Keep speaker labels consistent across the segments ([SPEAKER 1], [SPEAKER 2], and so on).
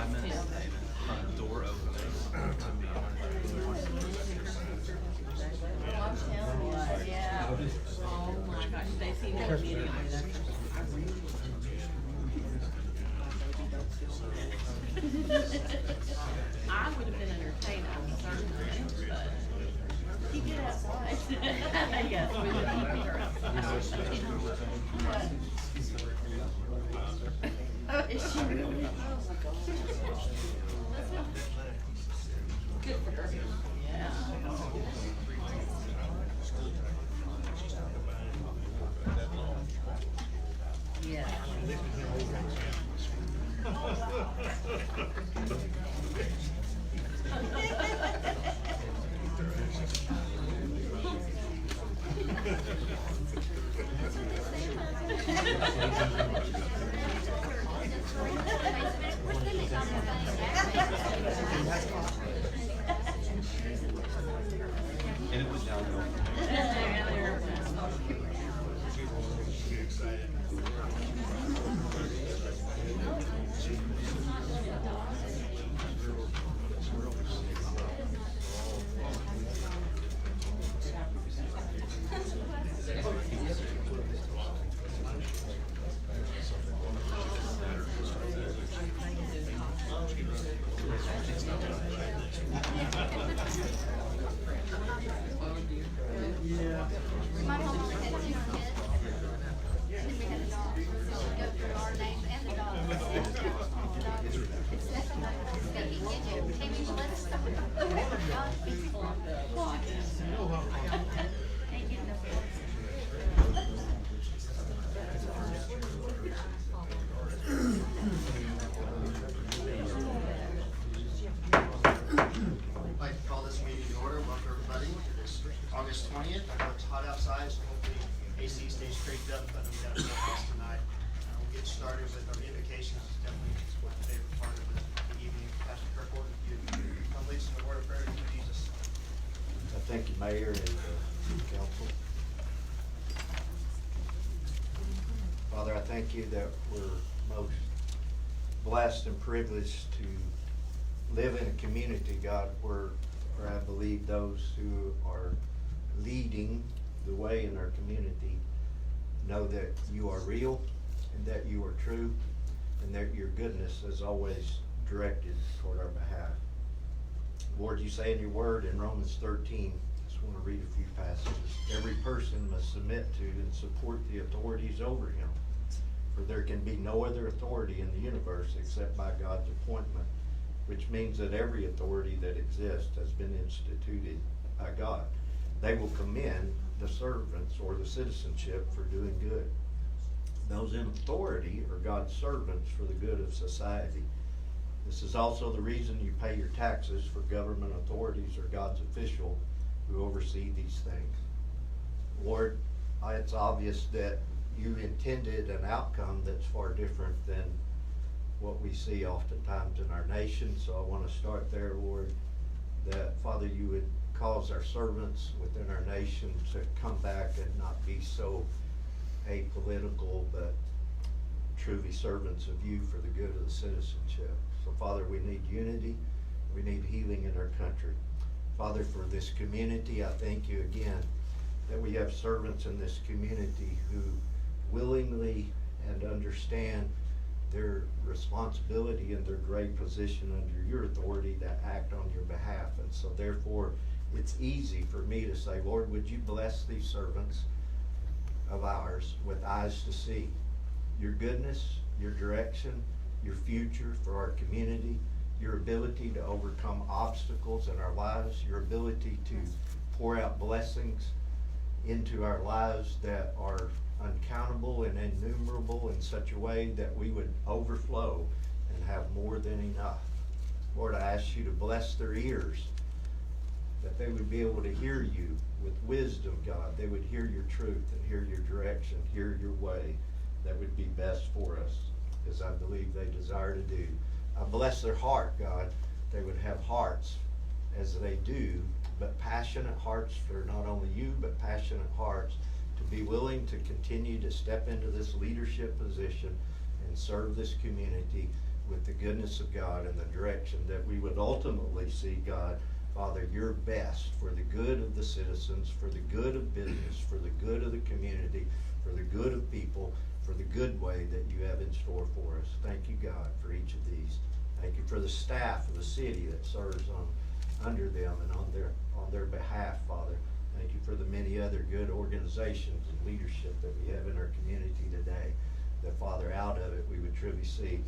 [SPEAKER 1] 5 minutes, front door opening to me.
[SPEAKER 2] I'm telling you, yeah. Oh my gosh, they seem to immediately. I would have been entertained on certain things, but you get outside. Yes, we would keep her outside. Is she really? Good for her. Yeah. Yeah.
[SPEAKER 1] And it was downhill.
[SPEAKER 3] My mom only had 2 kids. And we had a dog. So we go through our names and the dog. Can you bless them? God, peaceful. Can't get enough.
[SPEAKER 4] I'd like to call this meeting to order. Welcome everybody to this August 20th. I know it's hot outside, so hopefully AC stays cranked up, but we got a full house tonight. We'll get started with our invocations. It's definitely my favorite part of the evening. Pastor Kirkwood, if you come lead us in the word of prayer to Jesus.
[SPEAKER 5] Thank you, Mayor and Council. Father, I thank you that we're most blessed and privileged to live in a community, God, where I believe those who are leading the way in our community know that you are real and that you are true and that your goodness is always directed toward our behalf. Lord, you say in your word in Romans 13, I just want to read a few passages. Every person must submit to and support the authorities over him, for there can be no other authority in the universe except by God's appointment, which means that every authority that exists has been instituted by God. They will commend the servants or the citizenship for doing good. Those in authority are God's servants for the good of society. This is also the reason you pay your taxes, for government authorities or God's official who oversee these things. Lord, it's obvious that you intended an outcome that's far different than what we see oftentimes in our nation. So I want to start there, Lord, that Father, you would cause our servants within our nation to come back and not be so apolitical, but truly servants of you for the good of the citizenship. So Father, we need unity. We need healing in our country. Father, for this community, I thank you again that we have servants in this community who willingly and understand their responsibility and their great position under your authority to act on your behalf. And so therefore, it's easy for me to say, Lord, would you bless these servants of ours with eyes to see your goodness, your direction, your future for our community, your ability to overcome obstacles in our lives, your ability to pour out blessings into our lives that are uncountable and innumerable in such a way that we would overflow and have more than enough. Lord, I ask you to bless their ears, that they would be able to hear you with wisdom, God. They would hear your truth and hear your direction, hear your way that would be best for us, as I believe they desire to do. I bless their heart, God. They would have hearts as they do, but passionate hearts for not only you, but passionate hearts to be willing to continue to step into this leadership position and serve this community with the goodness of God and the direction that we would ultimately see, God, Father, your best for the good of the citizens, for the good of business, for the good of the community, for the good of people, for the good way that you have in store for us. Thank you, God, for each of these. Thank you for the staff of the city that serves under them and on their behalf, Father. Thank you for the many other good organizations and leadership that we have in our community today. That, Father, out of it we would truly see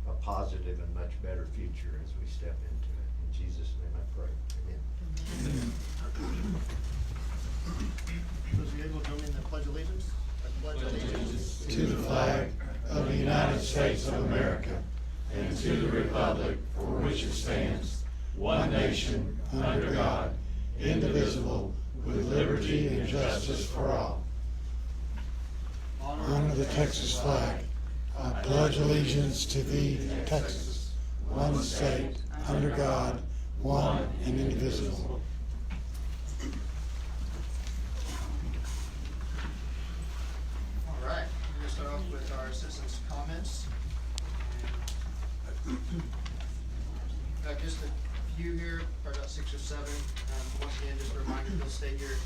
[SPEAKER 5] a positive and much better future as we step into it. In Jesus' name I pray. Amen.
[SPEAKER 4] Those of you able to join me in the Pledge of Allegiance? I pledge allegiance
[SPEAKER 6] to the flag of the United States of America and to the republic for which it stands, one nation, under God, indivisible, with liberty and justice for all. Honor the Texas flag. I pledge allegiance to thee, Texas, one state, under God, one and indivisible.
[SPEAKER 4] All right, we're gonna start off with our citizens' comments. Got just a few here, probably about 6 or 7. Once again, just a reminder, you'll state your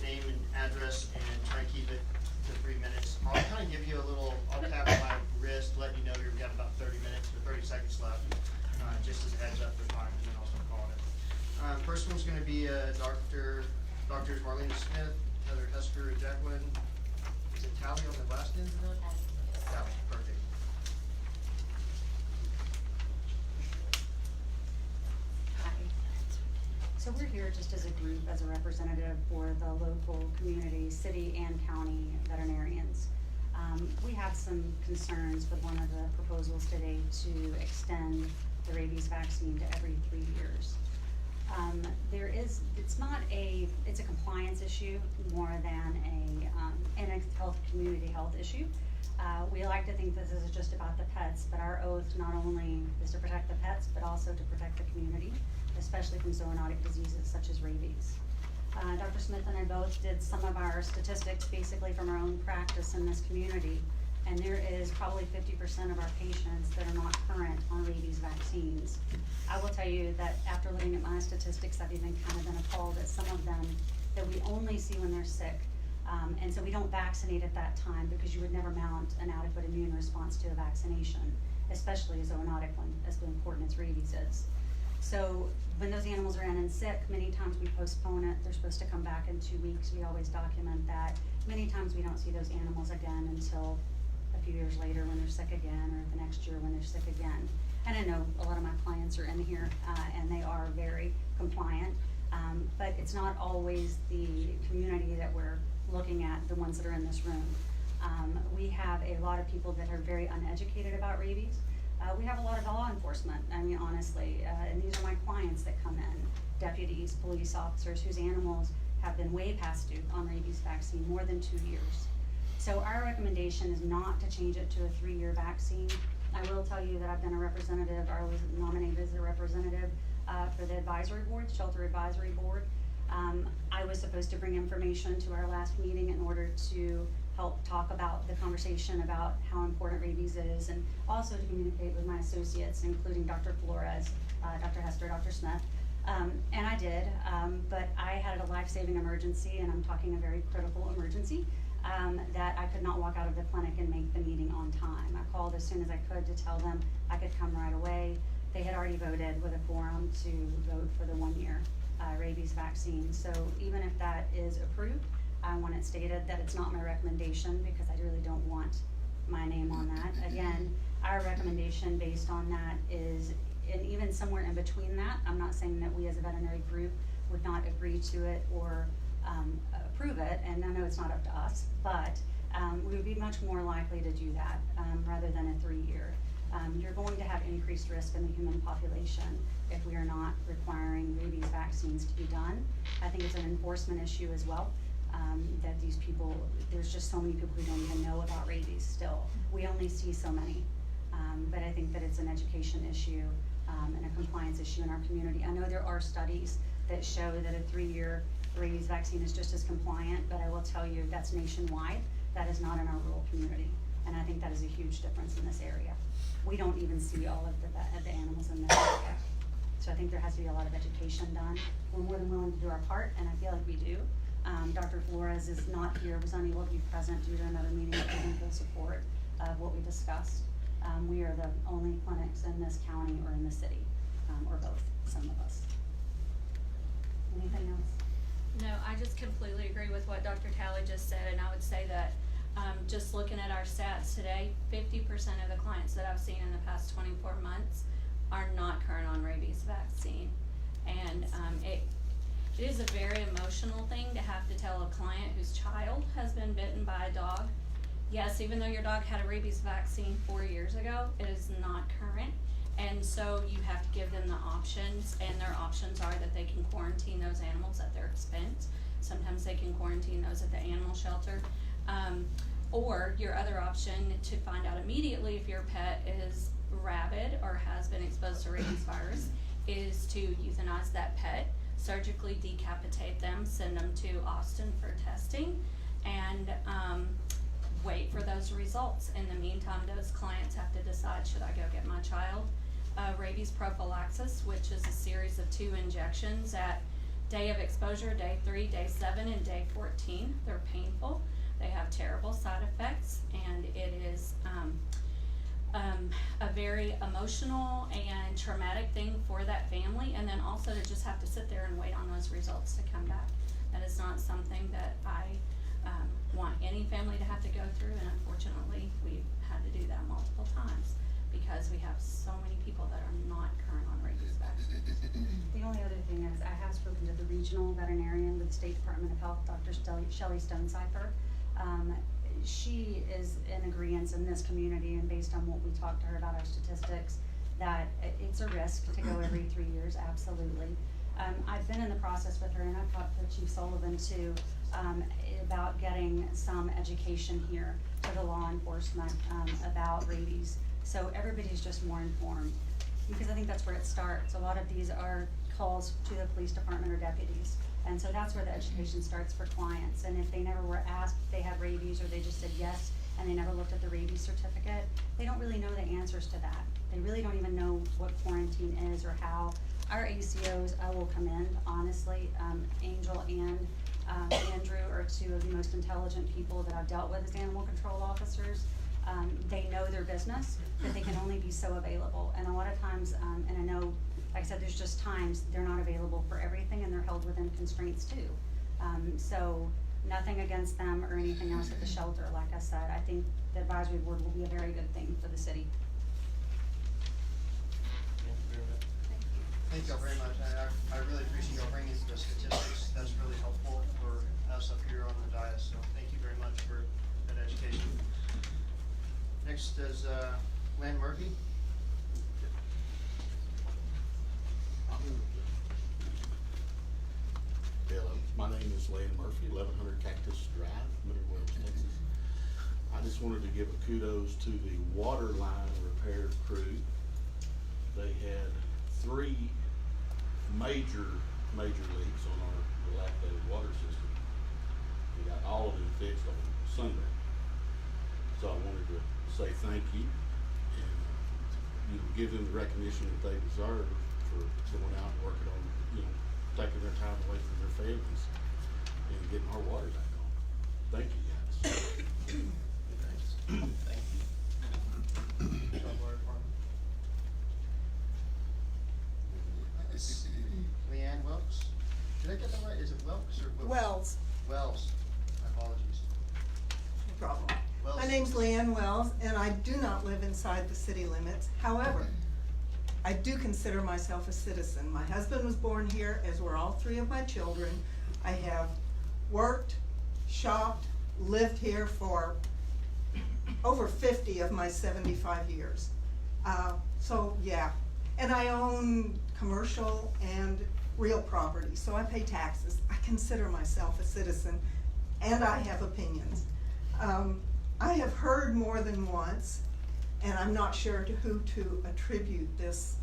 [SPEAKER 4] name and address and try to keep it to 3 minutes. I'll kind of give you I'll tap my wrist, let you know you've got about 30 minutes or 30 seconds left, just as a heads up for time, and then I'll start calling it. First one's gonna be Doctors Marlena Smith, Heather Hester, and Jacqueline. Is it Tally on the last end? Tally, perfect.
[SPEAKER 7] Hi. So we're here just as a group, as a representative for the local community, city and county veterinarians. We have some concerns with one of the proposals today to extend the rabies vaccine to every 3 years. It's a compliance issue more than and a community health issue. We like to think this is just about the pets, but our oath not only is to protect the pets, but also to protect the community, especially from zoonotic diseases such as rabies. Dr. Smith and I both did some of our statistics basically from our own practice in this community, and there is probably 50% of our patients that are not current on rabies vaccines. I will tell you that after looking at my statistics, I've even kind of been appalled at some of them that we only see when they're sick. And so we don't vaccinate at that time because you would never mount an adequate immune response to a vaccination, especially a zoonotic one, as important as rabies is. So when those animals are in and sick, many times we postpone it. They're supposed to come back in 2 weeks. We always document that. Many times we don't see those animals again until a few years later when they're sick again, or the next year when they're sick again. And I know a lot of my clients are in here and they are very compliant, but it's not always the community that we're looking at, the ones that are in this room. We have a lot of people that are very uneducated about rabies. We have a lot of law enforcement, I mean, honestly, and these are my clients that come in, deputies, police officers whose animals have been way past due on rabies vaccine, more than 2 years. So our recommendation is not to change it to a 3-year vaccine. I will tell you that I've been a representative, or was nominated as a representative for the advisory board, Shelter Advisory Board. I was supposed to bring information to our last meeting in order to help talk about the conversation about how important rabies is, and also to communicate with my associates, including Dr. Flores, Dr. Hester, Dr. Smith. And I did, but I had a life-saving emergency, and I'm talking a very critical emergency, that I could not walk out of the clinic and make the meeting on time. I called as soon as I could to tell them I could come right away. They had already voted with a quorum to vote for the 1-year rabies vaccine. So even if that is approved, I want it stated that it's not my recommendation, because I really don't want my name on that. Again, our recommendation based on that is, and even somewhere in between that, I'm not saying that we as a veterinary group would not agree to it or approve it, and I know it's not up to us, but we would be much more likely to do that rather than a 3-year. You're going to have increased risk in the human population if we are not requiring rabies vaccines to be done. I think it's an enforcement issue as well, that these people, there's just so many people who don't even know about rabies still. We only see so many, but I think that it's an education issue and a compliance issue in our community. I know there are studies that show that a 3-year rabies vaccine is just as compliant, but I will tell you that's nationwide. That is not in our rural community. And I think that is a huge difference in this area. We don't even see all of the animals in this area. So I think there has to be a lot of education done. We're more than willing to do our part, and I feel like we do. Dr. Flores is not here, was unable to be present due to another meeting, but in full support of what we discussed. We are the only clinics in this county or in the city, or both, some of us. Anything else?
[SPEAKER 8] No, I just completely agree with what Dr. Talley just said, and I would say that, just looking at our stats today, 50% of the clients that I've seen in the past 24 months are not current on rabies vaccine. And, it is a very emotional thing to have to tell a client whose child has been bitten by a dog, yes, even though your dog had a rabies vaccine 4 years ago, it is not current. And so you have to give them the options, and their options are that they can quarantine those animals at their expense. Sometimes they can quarantine those at the animal shelter. Or your other option to find out immediately if your pet is rabid or has been exposed to rabies virus is to euthanize that pet, surgically decapitate them, send them to Austin for testing, and wait for those results. In the meantime, those clients have to decide, should I go get my child rabies prophylaxis, which is a series of 2 injections at day of exposure, day 3, day 7, and day 14. They're painful. They have terrible side effects, and it is a very emotional and traumatic thing for that family, and then also to just have to sit there and wait on those results to come back. That is not something that I want any family to have to go through, and unfortunately, we've had to do that multiple times because we have so many people that are not current on rabies vaccines.
[SPEAKER 7] The only other thing is, I have spoken to the regional veterinarian with the State Department of Health, Dr. Shelley Stonecipher. She is in agreement in this community, and based on what we talked to her about our statistics, that it's a risk to go every 3 years, absolutely. I've been in the process with her, and I've talked to Chief Sullivan too, about getting some education here to the law enforcement about rabies, so everybody's just more informed, because I think that's where it starts. A lot of these are calls to the police department or deputies, and so that's where the education starts for clients. And if they never were asked if they had rabies, or they just said yes and they never looked at the rabies certificate, they don't really know the answers to that. They really don't even know what quarantine is or how. Our ACOs, I will commend, honestly, Angel and Andrew are 2 of the most intelligent people that I've dealt with as animal control officers. They know their business, but they can only be so available. And a lot of times, and I know, like I said, there's just times they're not available for everything, and they're held within constraints too. So nothing against them or anything else at the shelter. Like I said, I think the advisory board will be a very good thing for the city.
[SPEAKER 4] Thank y'all very much. I really appreciate y'all bringing the statistics. That's really helpful for us up here on the dais, so thank you very much for that education. Next is Len Murphy.
[SPEAKER 9] Hello, my name is Len Murphy, 1100 Cactus Drive, Middle Wells, Texas. I just wanted to give a kudos to the water line repair crew. They had 3 major leaks on our dilapidated water system. We got all of them fixed on Sunday. So I wanted to say thank you and give them the recognition that they deserve for going out and working on, taking their time away from their families and getting our water back on. Thank you, guys.
[SPEAKER 4] Thank you. Leanne Welks. Did I get that right? Is it Welks or Wilkes?
[SPEAKER 10] Wells,
[SPEAKER 4] My apologies.
[SPEAKER 10] no problem.
[SPEAKER 4] Wells.
[SPEAKER 10] My name's Leanne Wells, and I do not live inside the city limits. However, I do consider myself a citizen. My husband was born here, as were all 3 of my children. I have worked, shopped, lived here for over 50 of my 75 years. So yeah, and I own commercial and real property, so I pay taxes. I consider myself a citizen, and I have opinions. I have heard more than once, and I'm not sure to who to attribute this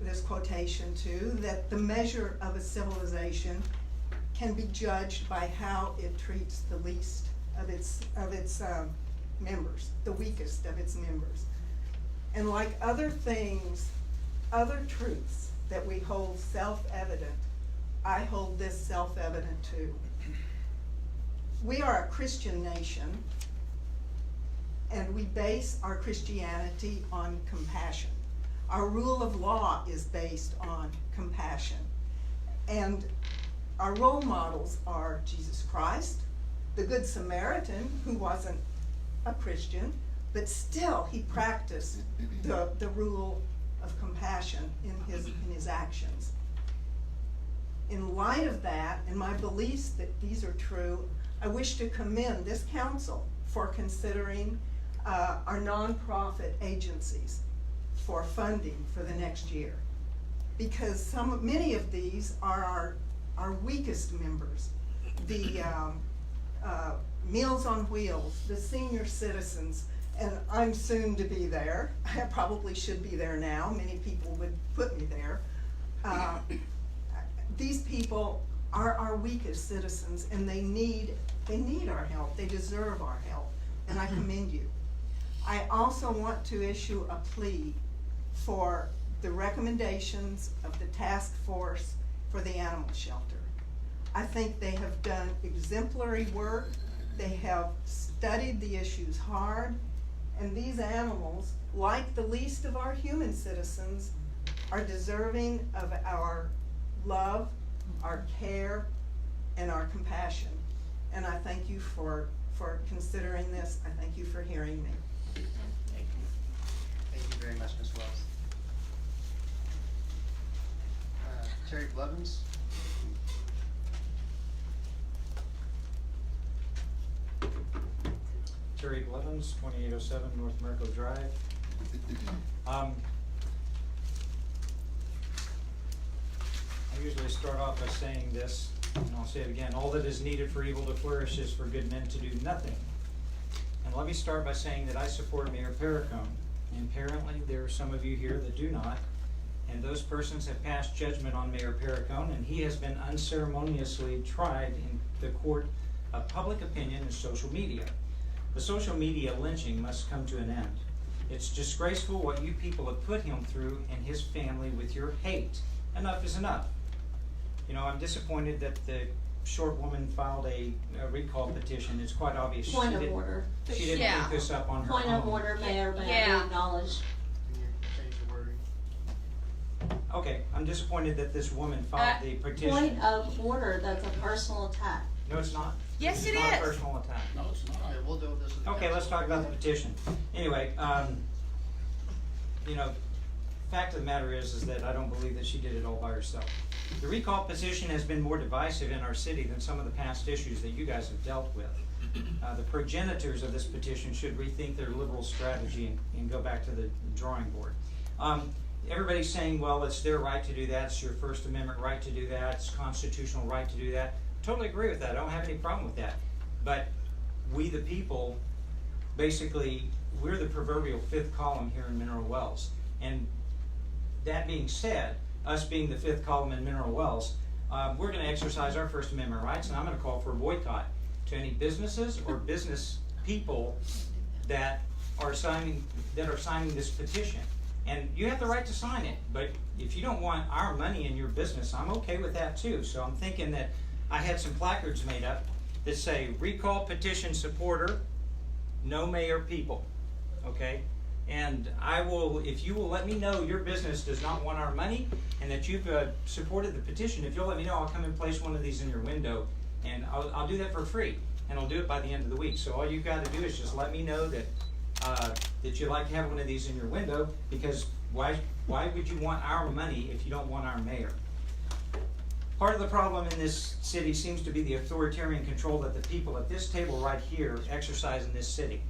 [SPEAKER 10] this quotation to, that the measure of a civilization can be judged by how it treats the least of its members, the weakest of its members. And like other things, other truths that we hold self-evident, I hold this self-evident too. We are a Christian nation, and we base our Christianity on compassion. Our rule of law is based on compassion. And our role models are Jesus Christ, the Good Samaritan, who wasn't a Christian, but still he practiced the rule of compassion in his actions. In light of that, and my beliefs that these are true, I wish to commend this council for considering our nonprofit agencies for funding for the next year. Because many of these are our weakest members. The Meals on Wheels, the senior citizens, and I'm soon to be there. I probably should be there now. Many people would put me there. These people are our weakest citizens, and they need our help. They deserve our help, and I commend you. I also want to issue a plea for the recommendations of the task force for the animal shelter. I think they have done exemplary work. They have studied the issues hard, and these animals, like the least of our human citizens, are deserving of our love, our care, and our compassion. And I thank you for considering this. I thank you for hearing me.
[SPEAKER 4] Thank you very much, Ms. Wells. Terry Blevins?
[SPEAKER 11] Terry Blevins, 2807 North America Drive. I usually start off by saying this, and I'll say it again: all that is needed for evil to flourish is for good men to do nothing. And let me start by saying that I support Mayor Perricone, and apparently there are some of you here that do not, and those persons have passed judgment on Mayor Perricone, and he has been unceremoniously tried in the court of public opinion and social media. The social media lynching must come to an end. It's disgraceful what you people have put him through and his family with your hate. Enough is enough. You know, I'm disappointed that the short woman filed a recall petition. It's quite obvious she
[SPEAKER 12] Point of
[SPEAKER 11] didn't,
[SPEAKER 12] order.
[SPEAKER 11] she didn't
[SPEAKER 2] Yeah.
[SPEAKER 11] pick this up on her
[SPEAKER 12] Point
[SPEAKER 11] own.
[SPEAKER 12] of order, Mayor, may I
[SPEAKER 2] Yeah.
[SPEAKER 12] be acknowledged?
[SPEAKER 4] Can you change the wording?
[SPEAKER 11] Okay, I'm disappointed that this woman filed the petition.
[SPEAKER 12] Point of order, that's a personal attack.
[SPEAKER 11] No, it's not.
[SPEAKER 2] Yes,
[SPEAKER 11] It's
[SPEAKER 2] it
[SPEAKER 11] not a
[SPEAKER 2] is.
[SPEAKER 11] personal attack.
[SPEAKER 9] No, it's not.
[SPEAKER 4] Okay, we'll deal with this with the
[SPEAKER 11] Okay,
[SPEAKER 4] council.
[SPEAKER 11] let's talk about the petition. Anyway, you know, fact of the matter is that I don't believe that she did it all by herself. The recall petition has been more divisive in our city than some of the past issues that you guys have dealt with. The progenitors of this petition should rethink their liberal strategy and go back to the drawing board. Everybody's saying, well, it's their right to do that. It's your First Amendment right to do that. It's constitutional right to do that. Totally agree with that. I don't have any problem with that. But we, the people, basically, we're the proverbial fifth column here in Mineral Wells. And that being said, us being the fifth column in Mineral Wells, we're going to exercise our First Amendment rights, and I'm going to call for a boycott to any businesses or business people that are signing this petition. And you have the right to sign it, but if you don't want our money in your business, I'm okay with that too. So I'm thinking that I had some placards made up that say, recall petition supporter, no mayor people, okay? And I will, if you will let me know your business does not want our money and that you've supported the petition, if you'll let me know, I'll come and place one of these in your window, and I'll do that for free, and I'll do it by the end of the week. So all you've got to do is just let me know that that you'd like to have one of these in your window, because why would you want our money if you don't want our mayor? Part of the problem in this city seems to be the authoritarian control that the people at this table right here exercise in this city.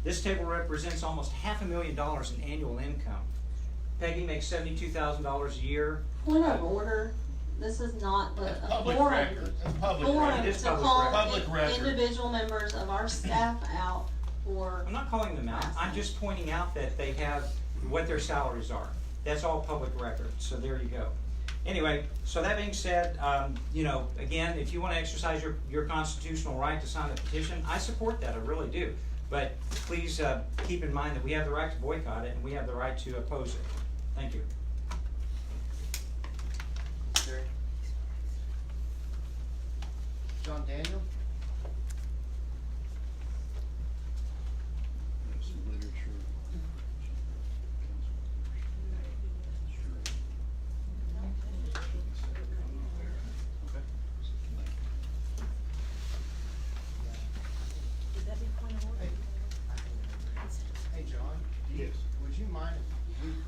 [SPEAKER 11] This table represents almost $500,000 in annual income. Peggy makes $72,000 a year.
[SPEAKER 12] Point of order, this is not the
[SPEAKER 9] That's public
[SPEAKER 12] forum.
[SPEAKER 9] record. That's public
[SPEAKER 12] Forum
[SPEAKER 9] record.
[SPEAKER 11] It is
[SPEAKER 12] to
[SPEAKER 11] public
[SPEAKER 12] call
[SPEAKER 11] record.
[SPEAKER 9] Public record.
[SPEAKER 12] individual members of our staff out for.
[SPEAKER 11] I'm not calling them out. I'm just pointing out that they have what their salaries are. That's all public record. So there you go. Anyway, so that being said, you know, again, if you want to exercise your constitutional right to sign the petition, I support that. I really do. But please, keep in mind that we have the right to boycott it and we have the right to oppose it. Thank you.
[SPEAKER 4] Jerry? John Daniel?
[SPEAKER 9] Some literature.
[SPEAKER 2] Would that be point of order?
[SPEAKER 4] Hey, John?
[SPEAKER 9] Yes.
[SPEAKER 4] Would you mind,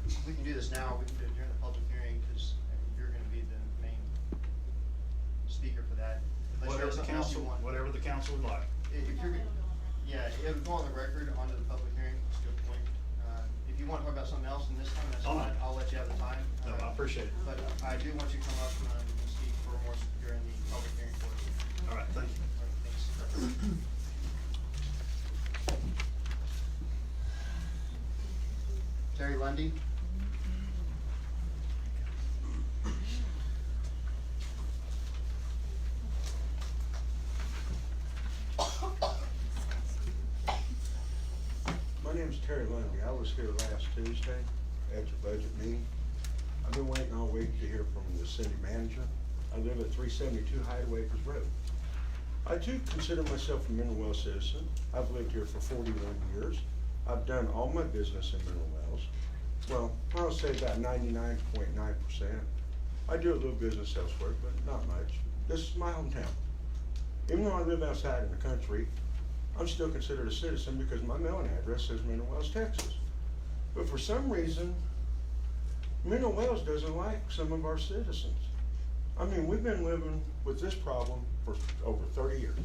[SPEAKER 4] if we can do this now, we can do it during the public hearing, because you're gonna be the main speaker for that. Unless you have something else you want.
[SPEAKER 6] Whatever the council would like.
[SPEAKER 4] If you're, yeah, it would go on the record, onto the public hearing, that's a good point. If you wanna talk about something else in this time, that's
[SPEAKER 6] Oh, no.
[SPEAKER 4] fine, I'll let you have the time.
[SPEAKER 6] No, I appreciate it.
[SPEAKER 4] But I do want you to come up and speak for more during the public hearing portion.
[SPEAKER 6] All right, thank you.
[SPEAKER 4] All right, thanks. Terry Lundy?
[SPEAKER 13] My name's Terry Lundy. I was here last Tuesday at your budget meeting. I've been waiting all week to hear from the city manager. I live at 372 Hideaway Acres Road. I too consider myself a Mineral Well citizen. I've lived here for 41 years. I've done all my business in Mineral Wells. Well, I'll say about 99.9%. I do a little business elsewhere, but not much. This is my hometown. Even though I live outside in the country, I'm still considered a citizen because my mailing address says Mineral Wells, Texas. But for some reason, Mineral Wells doesn't like some of our citizens. I mean, we've been living with this problem for over 30 years.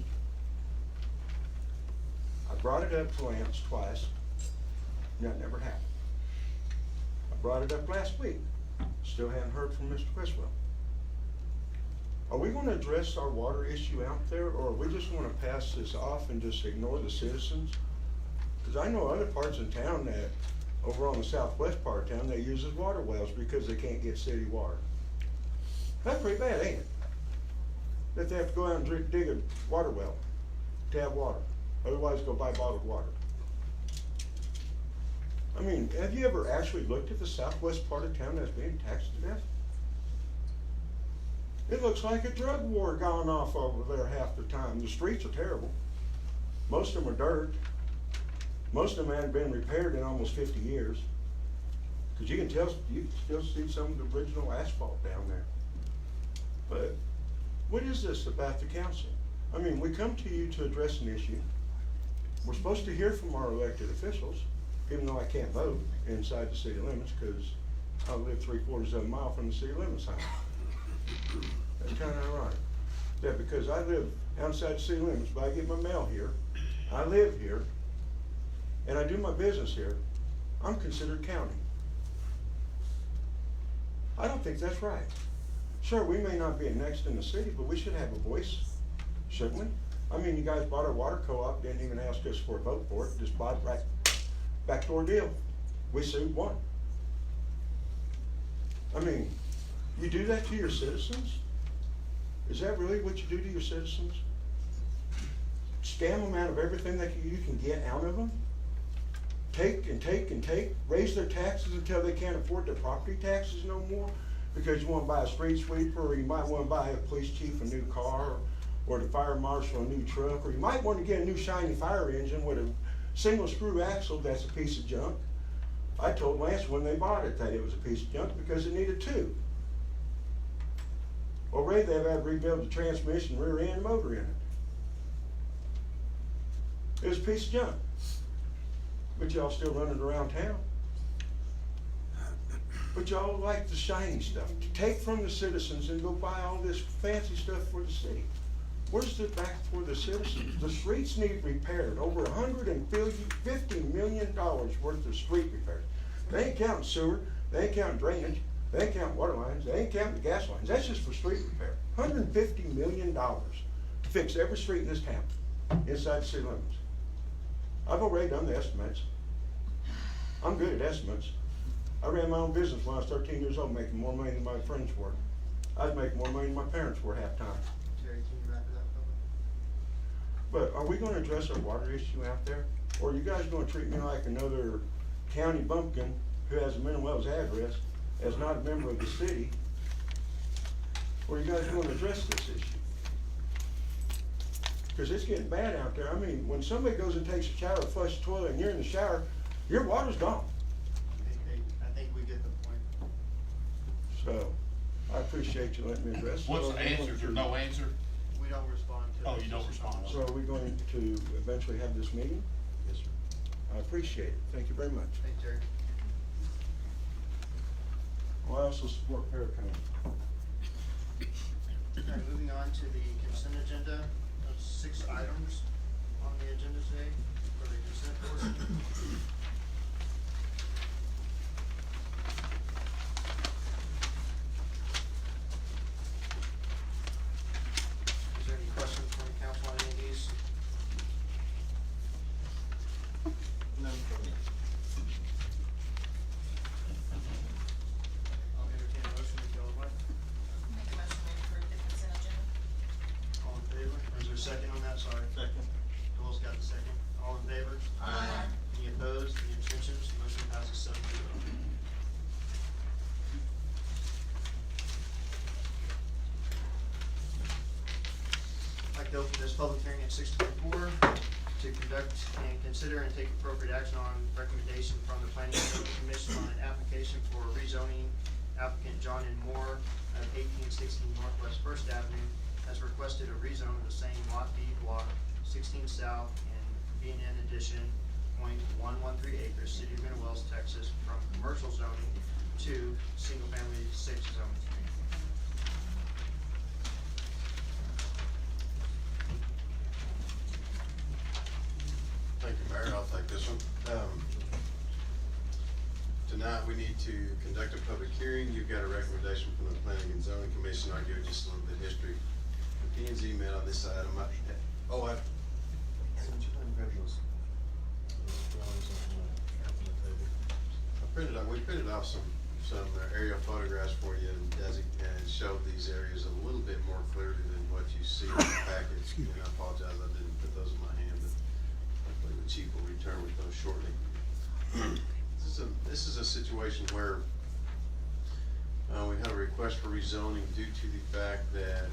[SPEAKER 13] I brought it up to Lance twice, and that never happened. I brought it up last week, still haven't heard from Mr. Criswell. Are we gonna address our water issue out there, or are we just gonna pass this off and just ignore the citizens? Because I know other parts of town that, over on the southwest part of town, they use as water wells because they can't get city water. That's pretty bad, ain't it? That they have to go out and dig a water well to have water, otherwise go buy bottled water. I mean, have you ever actually looked at the southwest part of town that's being taxed to death? It looks like a drug war going off over there half the time. The streets are terrible. Most of them are dirt. Most of them haven't been repaired in almost 50 years. Because you can still see some of the original asphalt down there. But what is this about the council? I mean, we come to you to address an issue. We're supposed to hear from our elected officials, even though I can't vote inside the city limits because I live 3/4 of a mile from the city limits. That's kind of ironic. Yeah, because I live outside the city limits, but I get my mail here. I live here, and I do my business here. I'm considered county. I don't think that's right. Sure, we may not be next in the city, but we should have a voice, shouldn't we? I mean, you guys bought our water co-op, didn't even ask us for a vote for it, just bought it right, backdoor deal. We sued, won. I mean, you do that to your citizens? Is that really what you do to your citizens? Scam them out of everything that you can get out of them? Take and take and take, raise their taxes until they can't afford their property taxes no more? Because you wanna buy a street sweeper, or you might wanna buy a police chief a new car, or the fire marshal a new truck, or you might wanna get a new shiny fire engine with a single screw axle that's a piece of junk. I told Lance when they bought it that it was a piece of junk because it needed two. Already they've had to rebuild the transmission, rear end, motor in it. It was a piece of junk. But y'all still running around town. But y'all like the shiny stuff, to take from the citizens and go buy all this fancy stuff for the city. Where's the back for the citizens? The streets need repaired, over $150 million worth of street repairs. They ain't counting sewer, they ain't counting drainage, they ain't counting water lines, they ain't counting the gas lines. That's just for street repair. $150 million to fix every street in this town, inside the city limits. I've already done the estimates. I'm good at estimates. I ran my own business when I was 13 years old, making more money than my friends were. I was making more money than my parents were half time.
[SPEAKER 4] Terry, can you wrap it up?
[SPEAKER 13] But are we gonna address our water issue out there? Or are you guys gonna treat me like another county bumpkin who has a Mineral Wells address, as not a member of the city? Or are you guys gonna address this issue? Cause it's getting bad out there. I mean, when somebody goes and takes a shower, flush the toilet, and you're in the shower, your water's gone.
[SPEAKER 4] I think we get the point.
[SPEAKER 13] So, I appreciate you letting me address it.
[SPEAKER 6] What's the answer? Is there no answer?
[SPEAKER 4] We don't respond to.
[SPEAKER 6] Oh, you don't respond.
[SPEAKER 13] So are we going to eventually have this meeting?
[SPEAKER 4] Yes, sir.
[SPEAKER 13] I appreciate it. Thank you very much.
[SPEAKER 4] Thank you, Terry.
[SPEAKER 13] Well, I also support Paracon.
[SPEAKER 4] Alright, moving on to the consent agenda, that's 6 items on the agenda today for the consent portion. Is there any questions from the council on any of these?
[SPEAKER 1] None from me.
[SPEAKER 4] I'll entertain a motion if y'all would like.
[SPEAKER 12] Make a motion to approve the consent agenda.
[SPEAKER 4] All in favor? Or is there a second on that? Sorry.
[SPEAKER 1] Second.
[SPEAKER 4] Joel's got the second. All in favor?
[SPEAKER 1] Aye.
[SPEAKER 4] Any opposed? Any abstentions? Motion passes 7-0. I'd like to open this public hearing at 6:24 to conduct and consider and take appropriate action on recommendation from the Planning and Zoning Commission on an application for rezoning. Applicant John N. Moore of 1816 Northwest First Avenue has requested a rezone of the same Lot B block 16 South and B&N addition, .113 acres, City of Mineral Wells, Texas, from commercial zoning to single-family safe zoning.
[SPEAKER 14] Thank you, Mayor. I'll take this one. Tonight, we need to conduct a public hearing. You've got a recommendation from the Planning and Zoning Commission. I'll give you just a little bit of history. The P&Z met on this item. I we printed off some aerial photographs for you and showed these areas a little bit more clearly than what you see in the package. And I apologize, I didn't put those in my hand, but hopefully the chief will return with those shortly. This is a situation where we had a request for rezoning due to the fact that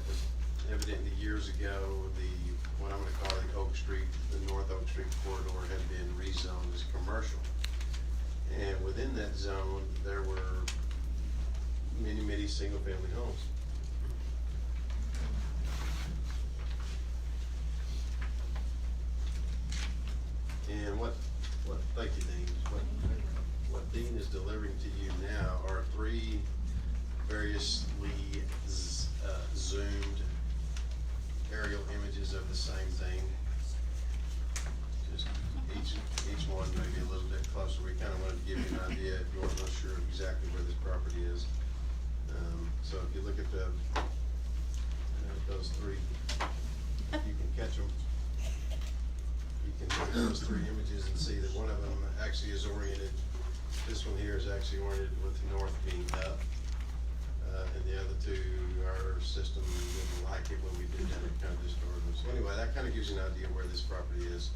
[SPEAKER 14] evidently years ago, what I'm gonna call the Oak Street, the North Oak Street corridor had been rezoned as commercial. And within that zone, there were many single-family homes. And thank you, Dean. What Dean is delivering to you now are 3 variously zoomed aerial images of the same thing. Just each one maybe a little bit closer. We kind of wanted to give you an idea if you weren't real sure of exactly where this property is. So if you look at those 3, you can catch them. You can look at those 3 images and see that one of them actually is oriented. This one here is actually oriented with north being up. And the other 2, our system didn't like it when we did that, it kind of distorted them. So anyway, that kind of gives you an idea where this property is.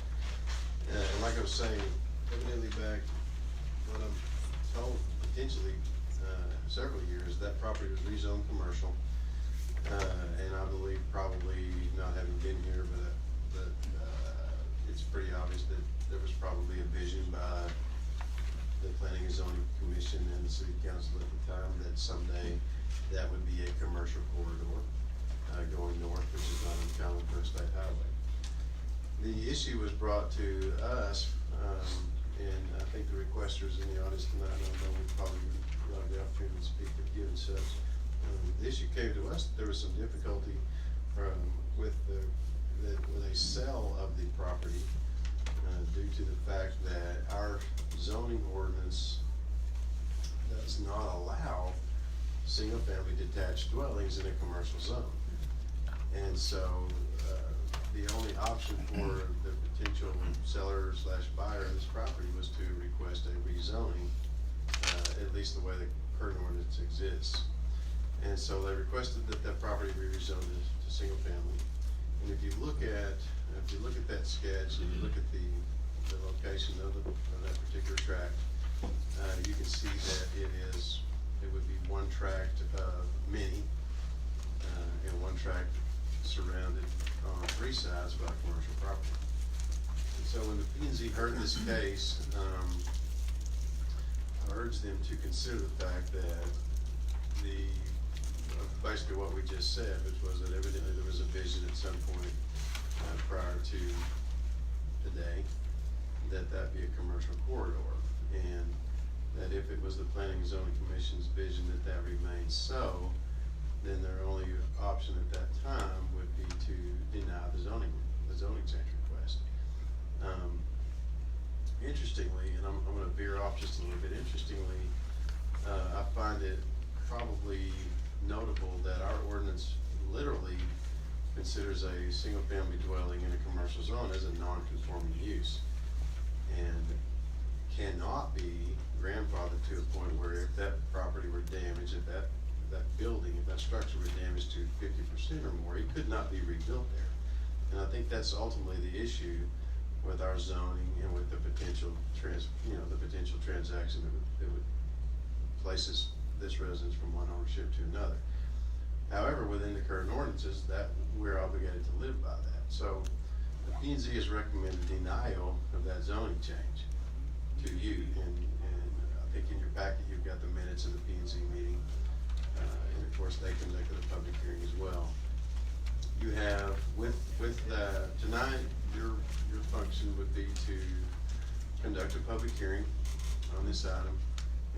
[SPEAKER 14] And like I was saying, evidently back when I'm told potentially several years, that property was rezoned commercial. And I believe probably not having been here, but it's pretty obvious that there was probably a vision by the Planning and Zoning Commission and the City Council at the time that someday that would be a commercial corridor going north, which is not uncommon for a state highway. The issue was brought to us, and I think the requesters in the audience tonight, I know we probably will have the opportunity to speak with you and such. The issue came to us, there was some difficulty with a sale of the property due to the fact that our zoning ordinance does not allow single-family detached dwellings in a commercial zone. And so the only option for the potential seller / buyer of this property was to request a rezoning, at least the way the current ordinance exists. And so they requested that property be rezoned to single family. And if you look at that sketch and you look at the location of that particular tract, you can see that it would be one tract of many, and one tract surrounded on three sides by commercial property. And so when the P&Z heard this case, I urged them to consider the fact that basically what we just said, which was that evidently there was a vision at some point prior to today that be a commercial corridor, and that if it was the Planning and Zoning Commission's vision that remains so, then their only option at that time would be to deny the zoning change request. Interestingly, and I'm gonna veer off just a little bit, interestingly, I find it probably notable that our ordinance literally considers a single-family dwelling in a commercial zone as a non-conforming use, and cannot be grandfathered to a point where if that property were damaged, if that building, if that structure were damaged to 50% or more, it could not be rebuilt there. And I think that's ultimately the issue with our zoning and with the potential transaction that would place this residence from one ownership to another. However, within the current ordinances, that we're obligated to live by that. So the P&Z has recommended denial of that zoning change to you, and I think in your packet you've got the minutes of the P&Z meeting, and of course they conducted a public hearing as well. You have tonight your function would be to conduct a public hearing on this item,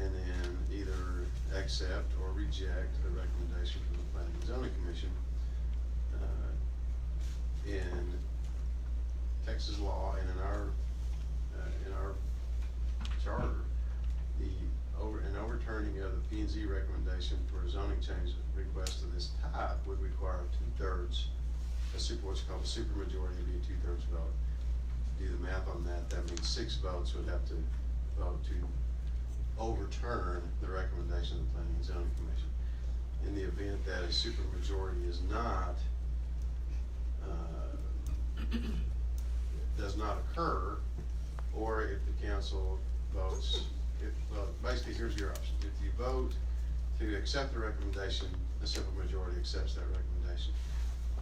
[SPEAKER 14] and then either accept or reject the recommendation from the Planning and Zoning Commission. In Texas law and in our charter, an overturning of the P&Z recommendation for a zoning change request of this type would require what's called a supermajority, would be a 2/3 vote. Do the math on that, that means 6 votes would have to vote to overturn the recommendation of the Planning and Zoning Commission. In the event that a supermajority does not occur, or if the council votes, basically here's your option. If you vote to accept the recommendation, a simple majority accepts that recommendation.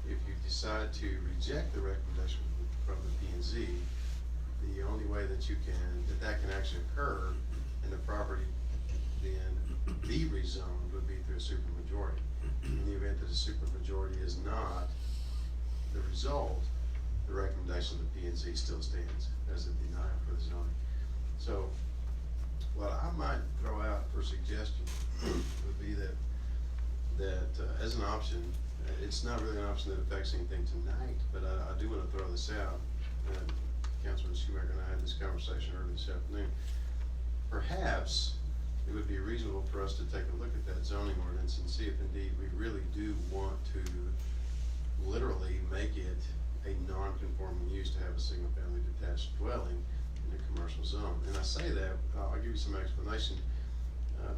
[SPEAKER 14] If you decide to reject the recommendation from the P&Z, the only way that that can actually occur and the property then be rezoned would be through a supermajority. In the event that a supermajority is not the result, the recommendation of the P&Z still stands as a denial for the zoning. So what I might throw out for suggestion would be that as an option, it's not really an option that affects anything tonight, but I do want to throw this out. Councilman Schumacher and I had this conversation earlier this afternoon. Perhaps it would be reasonable for us to take a look at that zoning ordinance and see if indeed we really do want to literally make it a non-conforming use to have a single-family detached dwelling in a commercial zone. And I say that, I'll give you some explanation.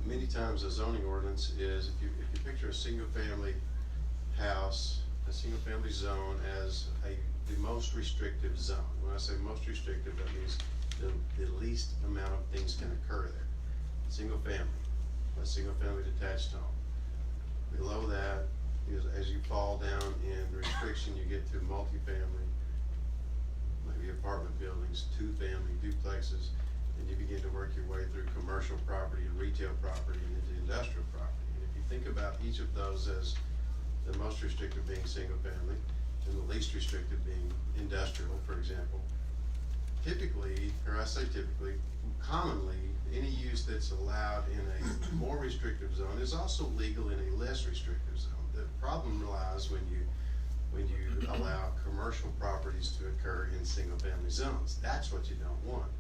[SPEAKER 14] Many times a zoning ordinance is, if you picture a single-family house, a single-family zone as the most restrictive zone. When I say most restrictive, that means the least amount of things can occur there. Single family, a single family detached home. Below that, as you fall down in the restriction, you get to multifamily, maybe apartment buildings, 2-family duplexes, and you begin to work your way through commercial property and retail property and into industrial property. And if you think about each of those as the most restrictive being single family and the least restrictive being industrial, for example, typically, or I say typically, commonly, any use that's allowed in a more restrictive zone is also legal in a less restrictive zone. The problem lies when you allow commercial properties to occur in single-family zones. That's what you don't want.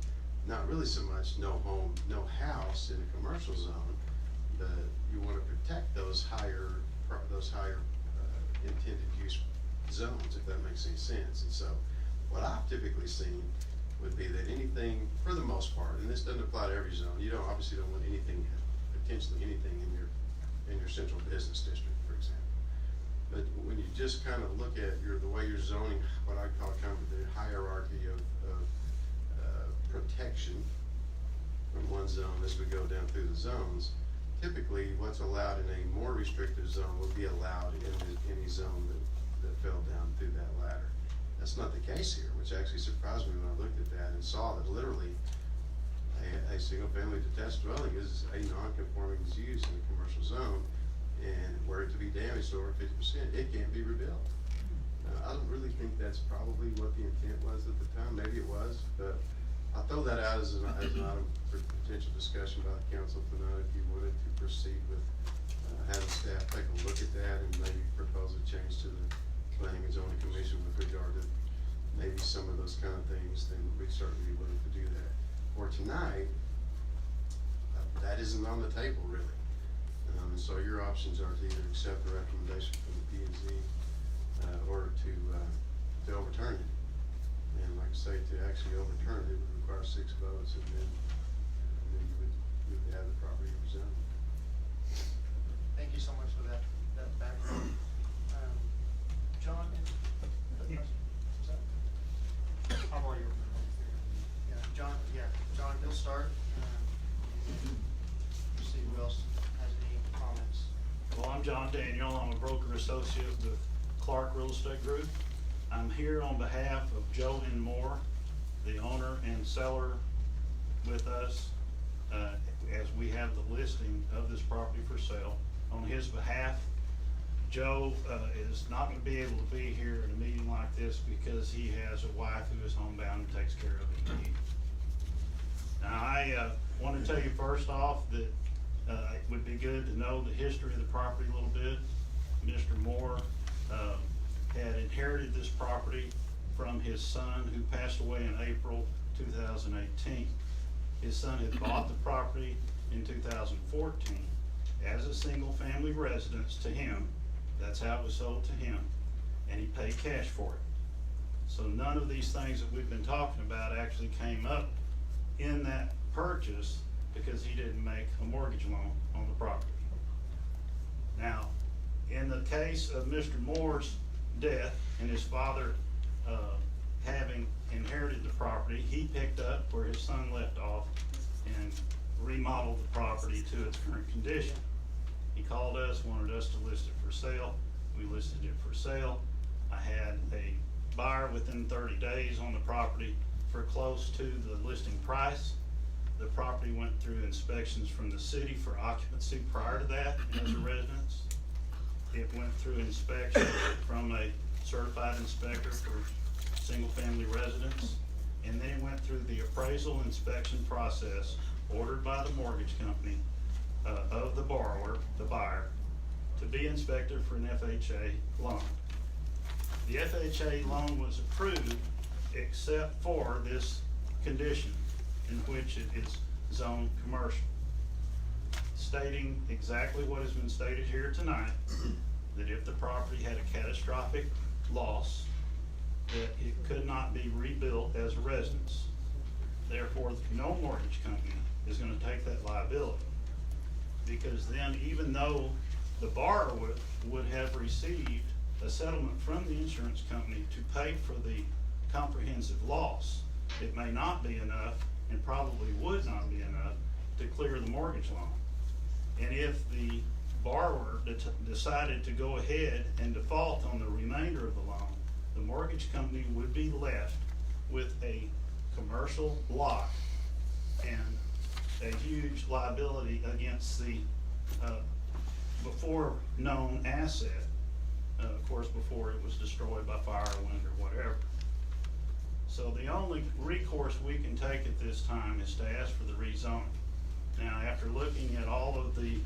[SPEAKER 14] Not really so much no home, no house in a commercial zone, but you want to protect those higher intended use zones, if that makes any sense. And so what I've typically seen would be that anything, for the most part, and this doesn't apply to every zone, you obviously don't want anything, potentially anything in your central business district, for example. But when you just kind of look at the way you're zoning, what I call kind of the hierarchy of protection from one zone as we go down through the zones, typically what's allowed in a more restrictive zone would be allowed in any zone that fell down through that ladder. That's not the case here, which actually surprised me when I looked at that and saw that literally a single-family detached dwelling is a non-conforming use in a commercial zone, and were it to be damaged over 50%, it can't be rebuilt. I don't really think that's probably what the intent was at the time. Maybe it was, but I'll throw that out as an item for potential discussion by the council tonight if you wanted to proceed with having staff take a look at that and maybe propose a change to the Planning and Zoning Commission with regard to maybe some of those kind of things, then we'd certainly be willing to do that. For tonight, that isn't on the table really. And so your options are to either accept the recommendation from the P&Z or to overturn it. And like I say, to actually overturn it would require 6 votes, and then you would have the property rezoned.
[SPEAKER 4] Thank you so much for that background. John? I've already opened it. John, you'll start. See who else has any comments.
[SPEAKER 15] Well, I'm John Daniel. I'm a broker associate with Clark Real Estate Group. I'm here on behalf of Joe N. Moore, the owner and seller with us, as we have the listing of this property for sale. On his behalf, Joe is not going to be able to be here at a meeting like this because he has a wife who is homebound and takes care of his needs. Now, I want to tell you first off that it would be good to know the history of the property a little bit. Mr. Moore had inherited this property from his son, who passed away in April 2018. His son had bought the property in 2014 as a single family residence to him. That's how it was sold to him, and he paid cash for it. So none of these things that we've been talking about actually came up in that purchase because he didn't make a mortgage loan on the property. Now, in the case of Mr. Moore's death and his father having inherited the property, he picked up where his son left off and remodeled the property to its current condition. He called us, wanted us to list it for sale. We listed it for sale. I had a buyer within 30 days on the property for close to the listing price. The property went through inspections from the city for occupancy prior to that as a residence. It went through inspection from a certified inspector for single-family residence, and then it went through the appraisal inspection process ordered by the mortgage company of the borrower, the buyer, to be inspected for an FHA loan. The FHA loan was approved except for this condition in which it is zoned commercial, stating exactly what has been stated here tonight, that if the property had a catastrophic loss, that it could not be rebuilt as a residence. Therefore, no mortgage company is going to take that liability, because then even though the borrower would have received a settlement from the insurance company to pay for the comprehensive loss, it may not be enough, and probably would not be enough, to clear the mortgage loan. And if the borrower decided to go ahead and default on the remainder of the loan, the mortgage company would be left with a commercial block and a huge liability against the before known asset, of course before it was destroyed by fire, wind, or whatever. So the only recourse we can take at this time is to ask for the rezoning. Now, after looking at all of the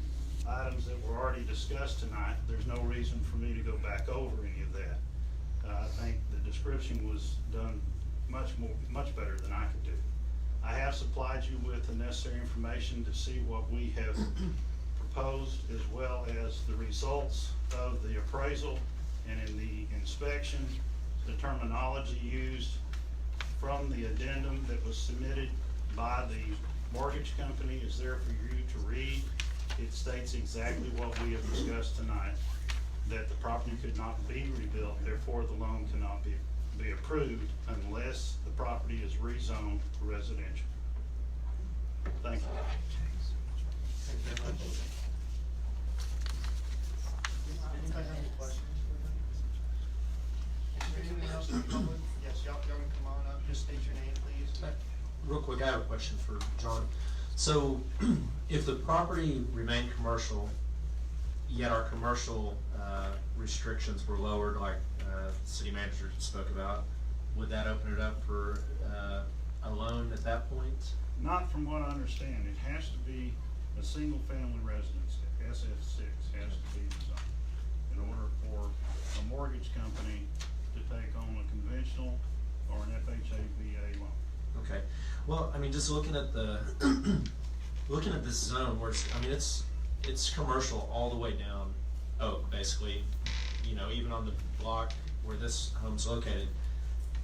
[SPEAKER 15] items that were already discussed tonight, there's no reason for me to go back over any of that. I think the description was done much better than I could do. I have supplied you with the necessary information to see what we have proposed, as well as the results of the appraisal, and in the inspection, the terminology used from the addendum that was submitted by the mortgage company is there for you to read. It states exactly what we have discussed tonight. that the property could not be rebuilt, therefore the loan cannot be approved unless the property is rezoned residential. Thank you.
[SPEAKER 4] Thank you very much. Anybody have any questions? Is there anyone else in the public? Yes, y'all can come on up, just state your name, please.
[SPEAKER 16] Real quick, I have a question for John. So, if the property remained commercial, yet our commercial restrictions were lowered, like the city manager spoke about, would that open it up for a loan at that point?
[SPEAKER 15] Not from what I understand. It has to be a single-family residence. SF6 has to be the zone in order for a mortgage company to take on a conventional or an FHA-VA loan.
[SPEAKER 16] Okay. Well, I mean, just looking at the looking at this zone, where it's commercial all the way down Oak, basically. You know, even on the block where this home's located,